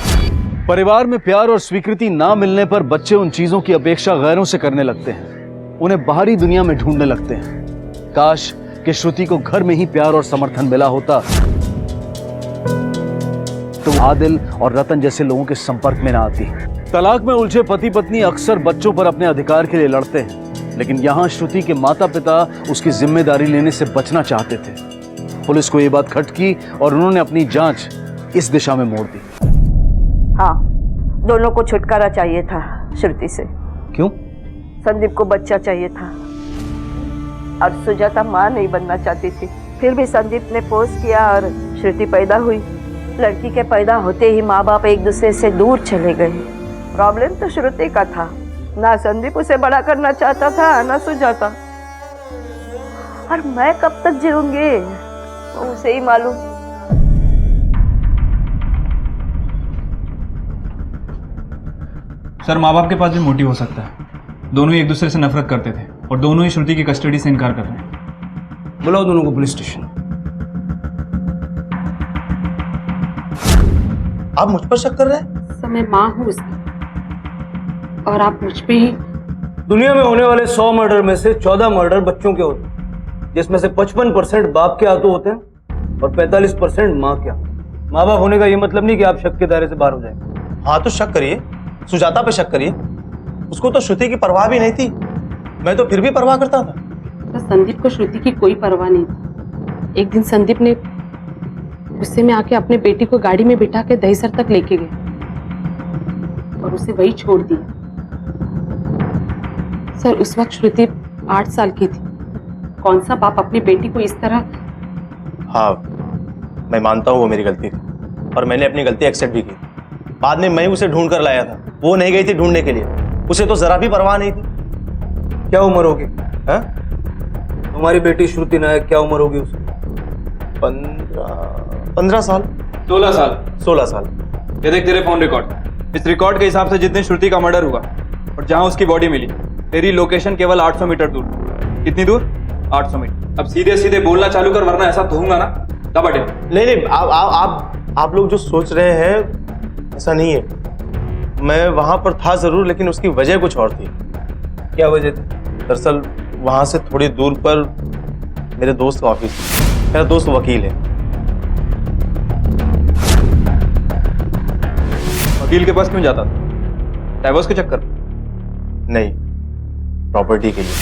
परिवार में प्यार और स्वीकृति ना मिलने पर बच्चे उन चीजों की अपेक्षा गैरों से करने लगते हैं, उन्हें बाहरी दुनिया में ढूंढने लगते हैं। काश कि श्रुति को घर में ही प्यार और समर्थन मिला होता तो आदिल और रतन जैसे लोगों के संपर्क में ना आती। तलाक में उलझे पति पत्नी अक्सर बच्चों पर अपने अधिकार के लिए लड़ते हैं, लेकिन यहाँ श्रुति के माता पिता उसकी जिम्मेदारी लेने से बचना चाहते थे। पुलिस को यह बात खटकी और उन्होंने अपनी जांच इस दिशा में मोड़ दी। हाँ, दोनों को छुटकारा चाहिए था श्रुति से। क्यों? संदीप को बच्चा चाहिए था और सुजाता माँ नहीं बनना चाहती थी। फिर भी संदीप ने फोर्स किया और श्रुति पैदा हुई। लड़की के पैदा होते ही माँ बाप एक दूसरे से दूर चले गए। प्रॉब्लम तो श्रुति का था, ना संदीप उसे बड़ा करना चाहता था ना सुजाता। और मैं कब तक जीऊंगी उसे ही मालूम। सर माँ बाप के पास भी मोटिव हो सकता है। दोनों ही एक दूसरे से नफरत करते थे और दोनों ही श्रुति की कस्टडी से इनकार कर रहे हैं। बुलाओ दोनों को पुलिस स्टेशन। आप मुझ पर शक कर रहे हैं? सर मैं माँ हूँ उसकी और आप मुझ पे ही। दुनिया में होने वाले 100 मर्डर में से 14 मर्डर बच्चों के होते हैं, जिसमें से 55% बाप के हाथों होते हैं और 45% माँ के। माँ बाप होने का ये मतलब नहीं कि आप शक के दायरे से बाहर हो जाएंगे। हाँ तो शक करिए, सुजाता पे शक करिए। उसको तो श्रुति की परवाह भी नहीं थी, मैं तो फिर भी परवाह करता था। तो संदीप को श्रुति की कोई परवाह नहीं थी। एक दिन संदीप ने गुस्से में आके अपने बेटी को गाड़ी में बिठा के दहीसर तक लेके गए और उसे वही छोड़ दिया। सर उस वक्त श्रुति 8 साल की थी। कौन सा बाप अपनी बेटी को इस तरह। हाँ मैं मानता हूँ वो मेरी गलती थी और मैंने अपनी गलती एक्सेप्ट भी की। बाद में मैं उसे ढूंढ कर लाया था, वो नहीं गई थी ढूंढने के लिए। उसे तो जरा भी परवाह नहीं थी। क्या उम्र होगी? हाँ, तुम्हारी बेटी श्रुति नायक, क्या उम्र होगी उसकी? 15 साल, 16 साल, 16 साल। ये देख तेरे फोन रिकॉर्ड। इस रिकॉर्ड के हिसाब से जितने श्रुति का मर्डर हुआ और जहां उसकी बॉडी मिली, तेरी लोकेशन केवल 800 मीटर दूर। कितनी दूर? 800 मीटर। अब सीधे सीधे बोलना चालू कर, वरना ऐसा दूंगा ना तब अटे। नहीं, आप लोग जो सोच रहे हैं ऐसा नहीं है। मैं वहां पर था जरूर, लेकिन उसकी वजह कुछ और थी। क्या वजह थी? दरअसल वहां से थोड़ी दूर पर मेरे दोस्त का ऑफिस है। मेरा दोस्त वकील है। वकील के पास क्यों जाता था? डाइवोर्स के चक्कर? नहीं, प्रॉपर्टी के लिए।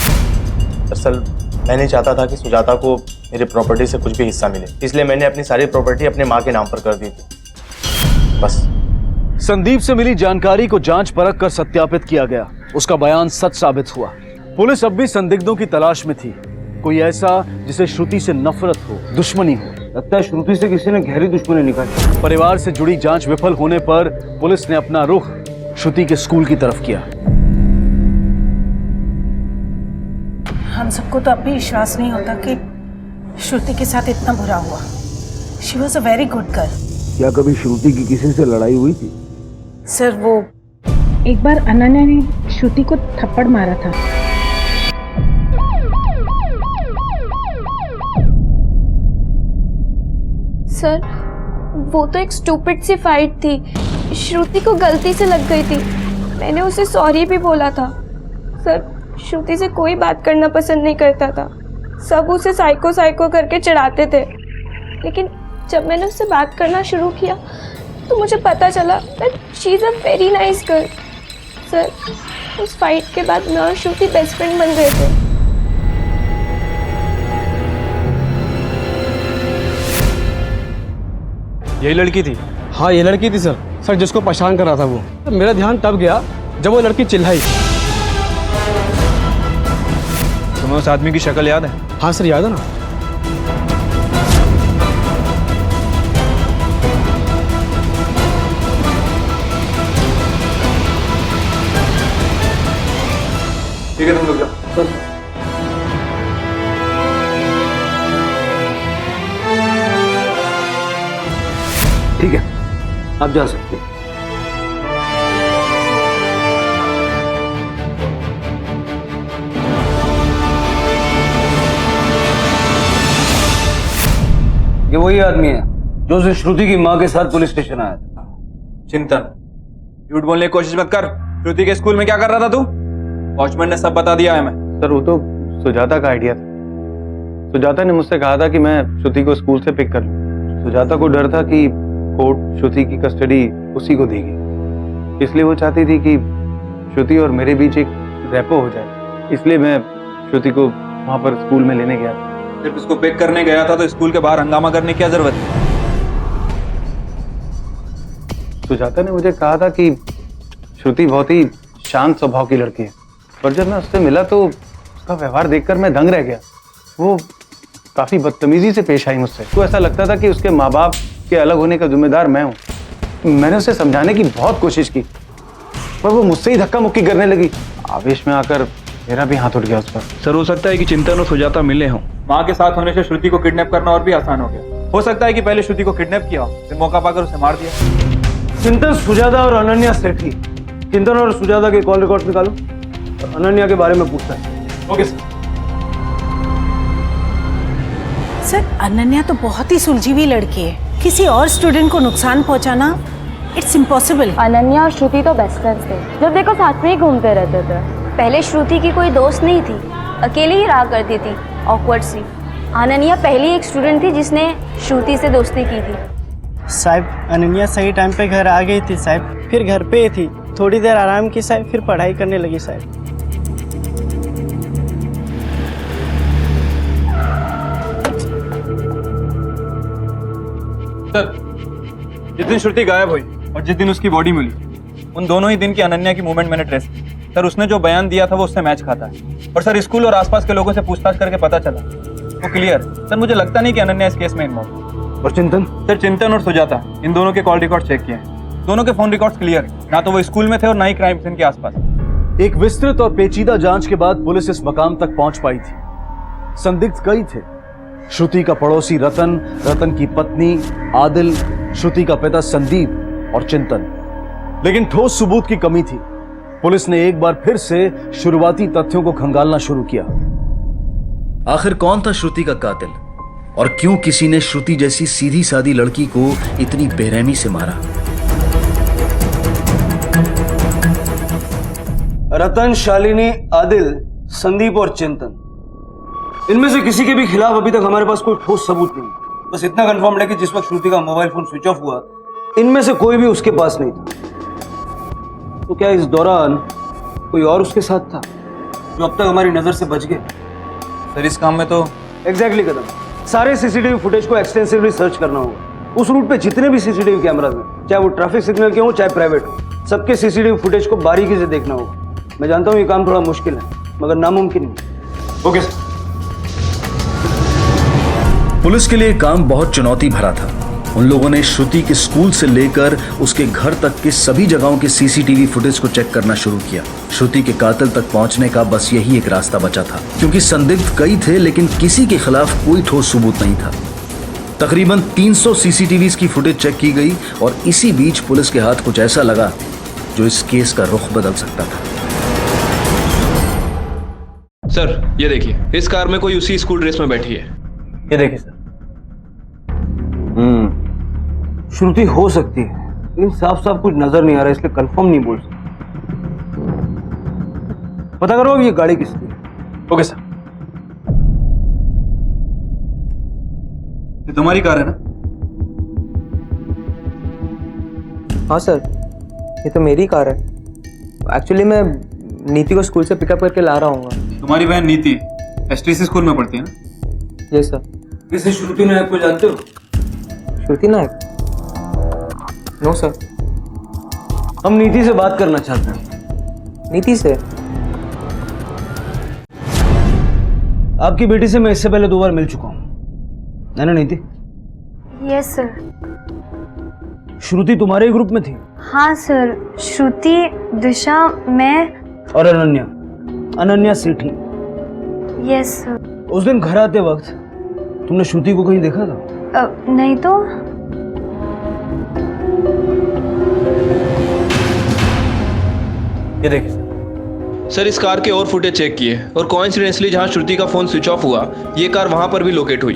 दरअसल मैं नहीं चाहता था कि सुजाता को मेरी प्रॉपर्टी से कुछ भी हिस्सा मिले, इसलिए मैंने अपनी सारी प्रॉपर्टी अपने माँ के नाम पर कर दी थी, बस। संदीप से मिली जानकारी को जांच परख कर सत्यापित किया गया। उसका बयान सच साबित हुआ। पुलिस अब भी संदिग्धों की तलाश में थी। कोई ऐसा जिसे श्रुति से नफरत हो, दुश्मनी हो। लगता है श्रुति से किसी ने गहरी दुश्मनी निकाली। परिवार से जुड़ी जांच विफल होने पर पुलिस ने अपना रुख श्रुति के स्कूल की तरफ किया। हम सबको तो अब भी विश्वास नहीं होता कि श्रुति के साथ इतना बुरा हुआ। She was a very good girl. क्या कभी श्रुति की किसी से लड़ाई हुई थी? सर, वो एक बार अनन्या ने श्रुति को थप्पड़ मारा था। सर, वो तो एक स्टूपिड सी फाइट थी। श्रुति को गलती से लग गई थी। मैंने उसे सॉरी भी बोला था। सर, श्रुति से कोई बात करना पसंद नहीं करता था। सब उसे साइको साइको करके चिढ़ाते थे। लेकिन जब मैंने उससे बात करना शुरू किया तो मुझे पता चला that she is a very nice girl. Sir, उस फाइट के बाद मैं और श्रुति बेस्ट फ्रेंड बन गए थे। यही लड़की थी? हाँ, ये लड़की थी सर। सर, जिसको परेशान कर रहा था वो। मेरा ध्यान तब गया जब वो लड़की चिल्लाई। तुम्हें उस आदमी की शक्ल याद है? हाँ सर, याद है ना। ठीक है, तुम लोग जाओ। ठीक है, आप जा सकते हैं। ये वही आदमी है जो उस श्रुति की माँ के साथ पुलिस स्टेशन आया था। चिंतन, झूठ बोलने की कोशिश मत कर। श्रुति के स्कूल में क्या कर रहा था तू? वॉचमैन ने सब बता दिया है। मैं सर, वो तो सुजाता का आइडिया था। सुजाता ने मुझसे कहा था कि मैं श्रुति को स्कूल से पिक कर लूं। सुजाता को डर था कि कोर्ट श्रुति की कस्टडी उसी को देगी, इसलिए वो चाहती थी कि श्रुति और मेरे बीच एक रेपो हो जाए। इसलिए मैं श्रुति को वहां पर स्कूल में लेने गया था। सिर्फ उसको पिक करने गया था तो स्कूल के बाहर हंगामा करने की क्या जरूरत है? सुजाता ने मुझे कहा था कि श्रुति बहुत ही शांत स्वभाव की लड़की है, पर जब मैं उससे मिला तो उसका व्यवहार देखकर मैं दंग रह गया। वो काफी बदतमीजी से पेश आई मुझसे। तो ऐसा लगता था कि उसके माँ बाप के अलग होने का जिम्मेदार मैं हूँ। मैंने उसे समझाने की बहुत कोशिश की, पर वो मुझसे ही धक्का मुक्की करने लगी। आवेश में आकर मेरा भी हाथ उठ गया उस पर। सर, हो सकता है कि चिंतन और सुजाता मिले हों। माँ के साथ होने से श्रुति को किडनैप करना और भी आसान हो गया। हो सकता है कि पहले श्रुति को किडनैप किया, फिर मौका पाकर उसे मार दिया। चिंतन, सुजाता और अनन्या सेठ थी। चिंतन और सुजाता के कॉल रिकॉर्ड निकालो और अनन्या के बारे में पूछता है। Okay sir. सर, अनन्या तो बहुत ही सुलझी हुई लड़की है। किसी और स्टूडेंट को नुकसान पहुंचाना इट्स इम्पॉसिबल। अनन्या और श्रुति तो बेस्ट फ्रेंड्स थे, जब देखो साथ में ही घूमते रहते थे। पहले श्रुति की कोई दोस्त नहीं थी, अकेली ही रहा करती थी, ऑकवर्ड सी। अनन्या पहली एक स्टूडेंट थी जिसने श्रुति से दोस्ती की थी। साहब, अनन्या सही टाइम पे घर आ गई थी साहब। फिर घर पे ही थी, थोड़ी देर आराम की साहब, फिर पढ़ाई करने लगी साहब। सर, जिस दिन श्रुति गायब हुई और जिस दिन उसकी बॉडी मिली, उन दोनों ही दिन की अनन्या की मूवमेंट मैंने ट्रेस की। सर, उसने जो बयान दिया था वो उससे मैच खाता है। और सर, स्कूल और आसपास के लोगों से पूछताछ करके पता चला वो क्लियर। सर, मुझे लगता नहीं कि अनन्या इस केस में इन्वॉल्व। और चिंतन? सर, चिंतन और सुजाता, इन दोनों के कॉल रिकॉर्ड चेक किए हैं। दोनों के फोन रिकॉर्ड्स क्लियर है। ना तो वो स्कूल में थे और ना ही क्राइम सीन के आसपास। एक विस्तृत और पेचीदा जांच के बाद पुलिस इस मकाम तक पहुंच पाई थी। संदिग्ध कई थे। श्रुति का पड़ोसी रतन, रतन की पत्नी आदिल, श्रुति का पिता संदीप और चिंतन। लेकिन ठोस सबूत की कमी थी। पुलिस ने एक बार फिर से शुरुआती तथ्यों को खंगालना शुरू किया। आखिर कौन था श्रुति का कातिल और क्यों किसी ने श्रुति जैसी सीधी सादी लड़की को इतनी बेरहमी से मारा? रतन, शालिनी, आदिल, संदीप और चिंतन, इनमें से किसी के भी खिलाफ अभी तक हमारे पास कोई ठोस सबूत नहीं। बस इतना कंफर्म है कि जिस वक्त श्रुति का मोबाइल फोन स्विच ऑफ हुआ, इनमें से कोई भी उसके पास नहीं था। तो क्या इस दौरान कोई और उसके साथ था जो अब तक हमारी नजर से बच गए? सर इस काम में तो एग्जैक्टली कदम, सारे सीसीटीवी फुटेज को एक्सटेंसिवली सर्च करना होगा। उस रूट पे जितने भी सीसीटीवी कैमरास हैं, चाहे वो ट्रैफिक सिग्नल के हो चाहे प्राइवेट हो, सबके सीसीटीवी फुटेज को बारीकी से देखना होगा। मैं जानता हूँ ये काम थोड़ा मुश्किल है, मगर नामुमकिन नहीं। Okay sir. पुलिस के लिए काम बहुत चुनौती भरा था। उन लोगों ने श्रुति के स्कूल से लेकर उसके घर तक के सभी जगहों के सीसीटीवी फुटेज को चेक करना शुरू किया। श्रुति के कातिल तक पहुंचने का बस यही एक रास्ता बचा था, क्योंकि संदिग्ध कई थे लेकिन किसी के खिलाफ कोई ठोस सबूत नहीं था। तकरीबन 300 सीसीटीवी की फुटेज चेक की गई और इसी बीच पुलिस के हाथ कुछ ऐसा लगा जो इस केस का रुख बदल सकता था। सर ये देखिए, इस कार में कोई उसी स्कूल ड्रेस में बैठी है। ये देखिए सर, श्रुति हो सकती है लेकिन साफ साफ कुछ नजर नहीं आ रहा, इसलिए कंफर्म नहीं बोल सकते। पता करो अब ये गाड़ी किसकी है। Okay sir. ये तुम्हारी कार है ना? हाँ सर, ये तो मेरी कार है। एक्चुअली मैं नीति को स्कूल से पिकअप करके ला रहा हूँ। तुम्हारी बहन नीति एसटीसी स्कूल में पढ़ती है ना? Yes sir. इसे श्रुति नायक को जानते हो? श्रुति नायक? No sir. हम नीति से बात करना चाहते हैं। नीति से? आपकी बेटी से मैं इससे पहले 2 बार मिल चुका हूं, है ना नीति? Yes sir. श्रुति तुम्हारे ग्रुप में थी? हाँ सर, श्रुति, दिशा, मैं और अनन्या सेठी। Yes sir. उस दिन घर आते वक्त तुमने श्रुति को कहीं देखा था? नहीं तो। ये देखिए सर, इस कार के और फुटेज चेक किए और कोइंसिडेंटली जहां श्रुति का फोन स्विच ऑफ हुआ, ये कार वहां पर भी लोकेट हुई।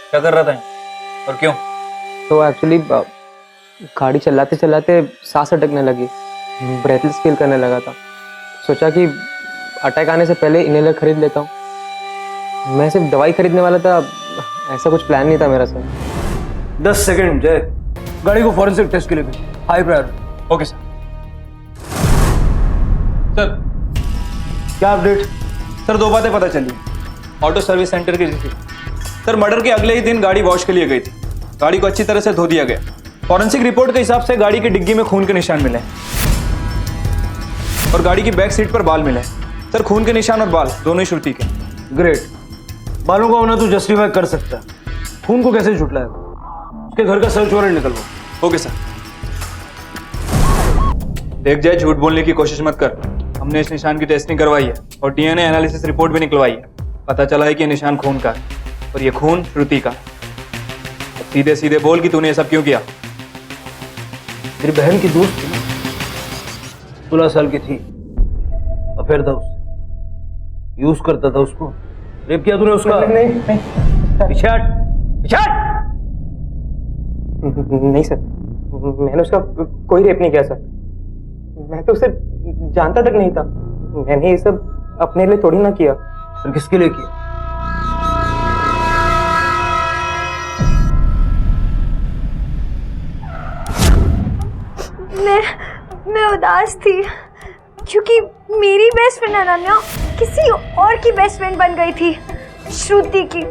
क्या कर रहा था और क्यों? तो एक्चुअली गाड़ी चलाते चलाते सांस अटकने लगी, ब्रेथलेस फील करने लगा था। सोचा कि अटैक आने से पहले इनहेलर खरीद लेता हूँ। मैं सिर्फ दवाई खरीदने वाला था, ऐसा कुछ प्लान नहीं था मेरा सर। 10 सेकंड जय, गाड़ी को फॉरेंसिक टेस्ट के लिए भेज, high priority. Okay sir. Sir क्या अपडेट? सर 2 बातें पता चली। ऑटो सर्विस सेंटर की रिसीट। सर मर्डर के अगले ही दिन गाड़ी वॉश के लिए गई थी। गाड़ी को अच्छी तरह से धो दिया गया। फॉरेंसिक रिपोर्ट के हिसाब से गाड़ी की डिग्गी में खून के निशान मिले और गाड़ी की बैक सीट पर बाल मिले। सर खून के निशान और बाल दोनों ही श्रुति के। ग्रेट। बालों का होना तो जस्टिफाई कर सकता है, खून को कैसे झुटलाएगा? उसके घर का सर्च वारंट निकलवाओ। Okay sir. देख जाए, झूठ बोलने की कोशिश मत कर। हमने इस निशान की टेस्टिंग करवाई है और डीएनए एनालिसिस रिपोर्ट भी निकलवाई है। पता चला है कि निशान खून का है और ये खून श्रुति का। सीधे सीधे बोल कि तूने ये सब क्यों किया? मेरी बहन की दोस्त थी, 16 साल की थी, अफेयर था उससे, यूज करता था उसको। रेप किया तूने उसका? नहीं। पीछे हट, पीछे हट। नहीं सर, मैंने उसका कोई रेप नहीं किया सर। मैं तो उसे जानता तक नहीं था। मैंने ये सब अपने लिए थोड़ी ना किया। फिर किसके लिए किया? मैं उदास थी क्योंकि मेरी बेस्ट फ्रेंड अनन्या किसी और की बेस्ट फ्रेंड बन गई थी, श्रुति की।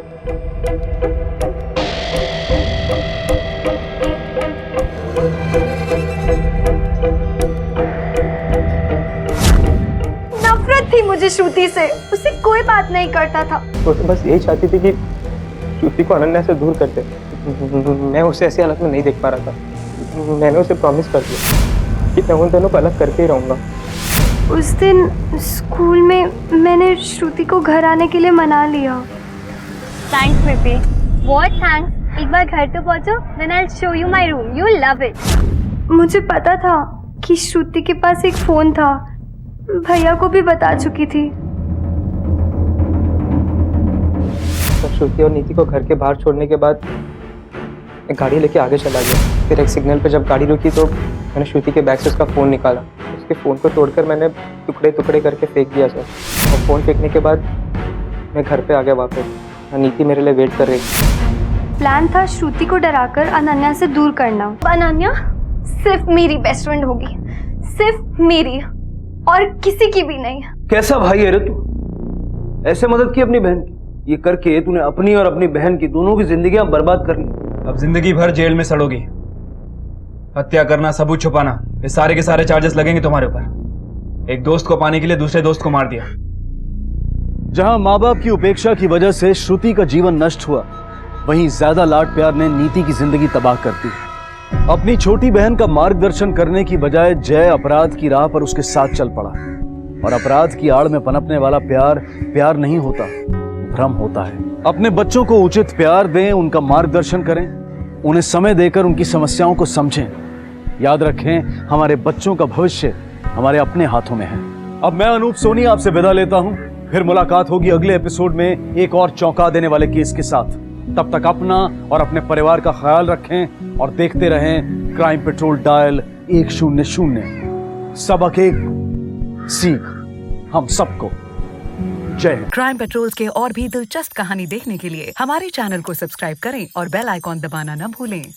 नफरत थी मुझे श्रुति से, उससे कोई बात नहीं करता था। वो तो बस यही चाहती थी कि श्रुति को अनन्या से दूर कर दे, मैं उसे ऐसी हालत में नहीं देख पा रहा था। मैंने उसे प्रॉमिस कर दिया कि मैं उन दोनों को अलग करके ही रहूँगा। उस दिन स्कूल में मैंने श्रुति को घर आने के लिए मना लिया। Thanks baby. What thanks? एक बार घर तो पहुंचो, then I will show you my room, you will love it. मुझे पता था कि श्रुति के पास एक फोन था, भैया को भी बता चुकी थी। तो श्रुति और नीति को घर के बाहर छोड़ने के बाद मैं गाड़ी लेके आगे चला गया। फिर एक सिग्नल पे जब गाड़ी रुकी तो मैंने श्रुति के बैग से उसका फ़ोन निकाला। उसके फ़ोन को तोड़कर मैंने टुकड़े टुकड़े करके फेंक दिया सर। और फ़ोन फेंकने के बाद मैं घर पे आ गया वापस। नीति मेरे लिए वेट कर रही थी। प्लान था श्रुति को डराकर अनन्या से दूर करना। अनन्या सिर्फ मेरी बेस्ट फ्रेंड होगी, सिर्फ मेरी, और किसी की भी नहीं। कैसा भाई है रे तू? ऐसे मदद की अपनी बहन की? ये करके तूने अपनी और अपनी बहन की दोनों की जिंदगियां बर्बाद कर ली। अब जिंदगी भर जेल में सड़ोगी। हत्या करना, सबूत छुपाना, ये सारे के सारे चार्जेस लगेंगे तुम्हारे ऊपर। एक दोस्त को पाने के लिए दूसरे दोस्त को मार दिया। जहां माँ बाप की उपेक्षा की वजह से श्रुति का जीवन नष्ट हुआ, वहीं ज्यादा लाड प्यार ने नीति की जिंदगी तबाह कर दी। अपनी छोटी बहन का मार्गदर्शन करने की बजाय जय अपराध की राह पर उसके साथ चल पड़ा। और अपराध की आड़ में पनपने वाला प्यार प्यार नहीं होता, भ्रम होता है। अपने बच्चों को उचित प्यार दें, उनका मार्गदर्शन करें, उन्हें समय देकर उनकी समस्याओं को समझें। याद रखें, हमारे बच्चों का भविष्य हमारे अपने हाथों में है। अब मैं अनूप सोनी आपसे विदा लेता हूं। फिर मुलाकात होगी अगले एपिसोड में एक और चौंका देने वाले केस के साथ। तब तक अपना और अपने परिवार का ख्याल रखें और देखते रहें क्राइम पेट्रोल डायल 100। सबक एक सीख हम सबको। जय हिंद। क्राइम पेट्रोल के और भी दिलचस्प कहानी देखने के लिए हमारे चैनल को सब्सक्राइब करें और बेल आइकॉन दबाना न भूलें।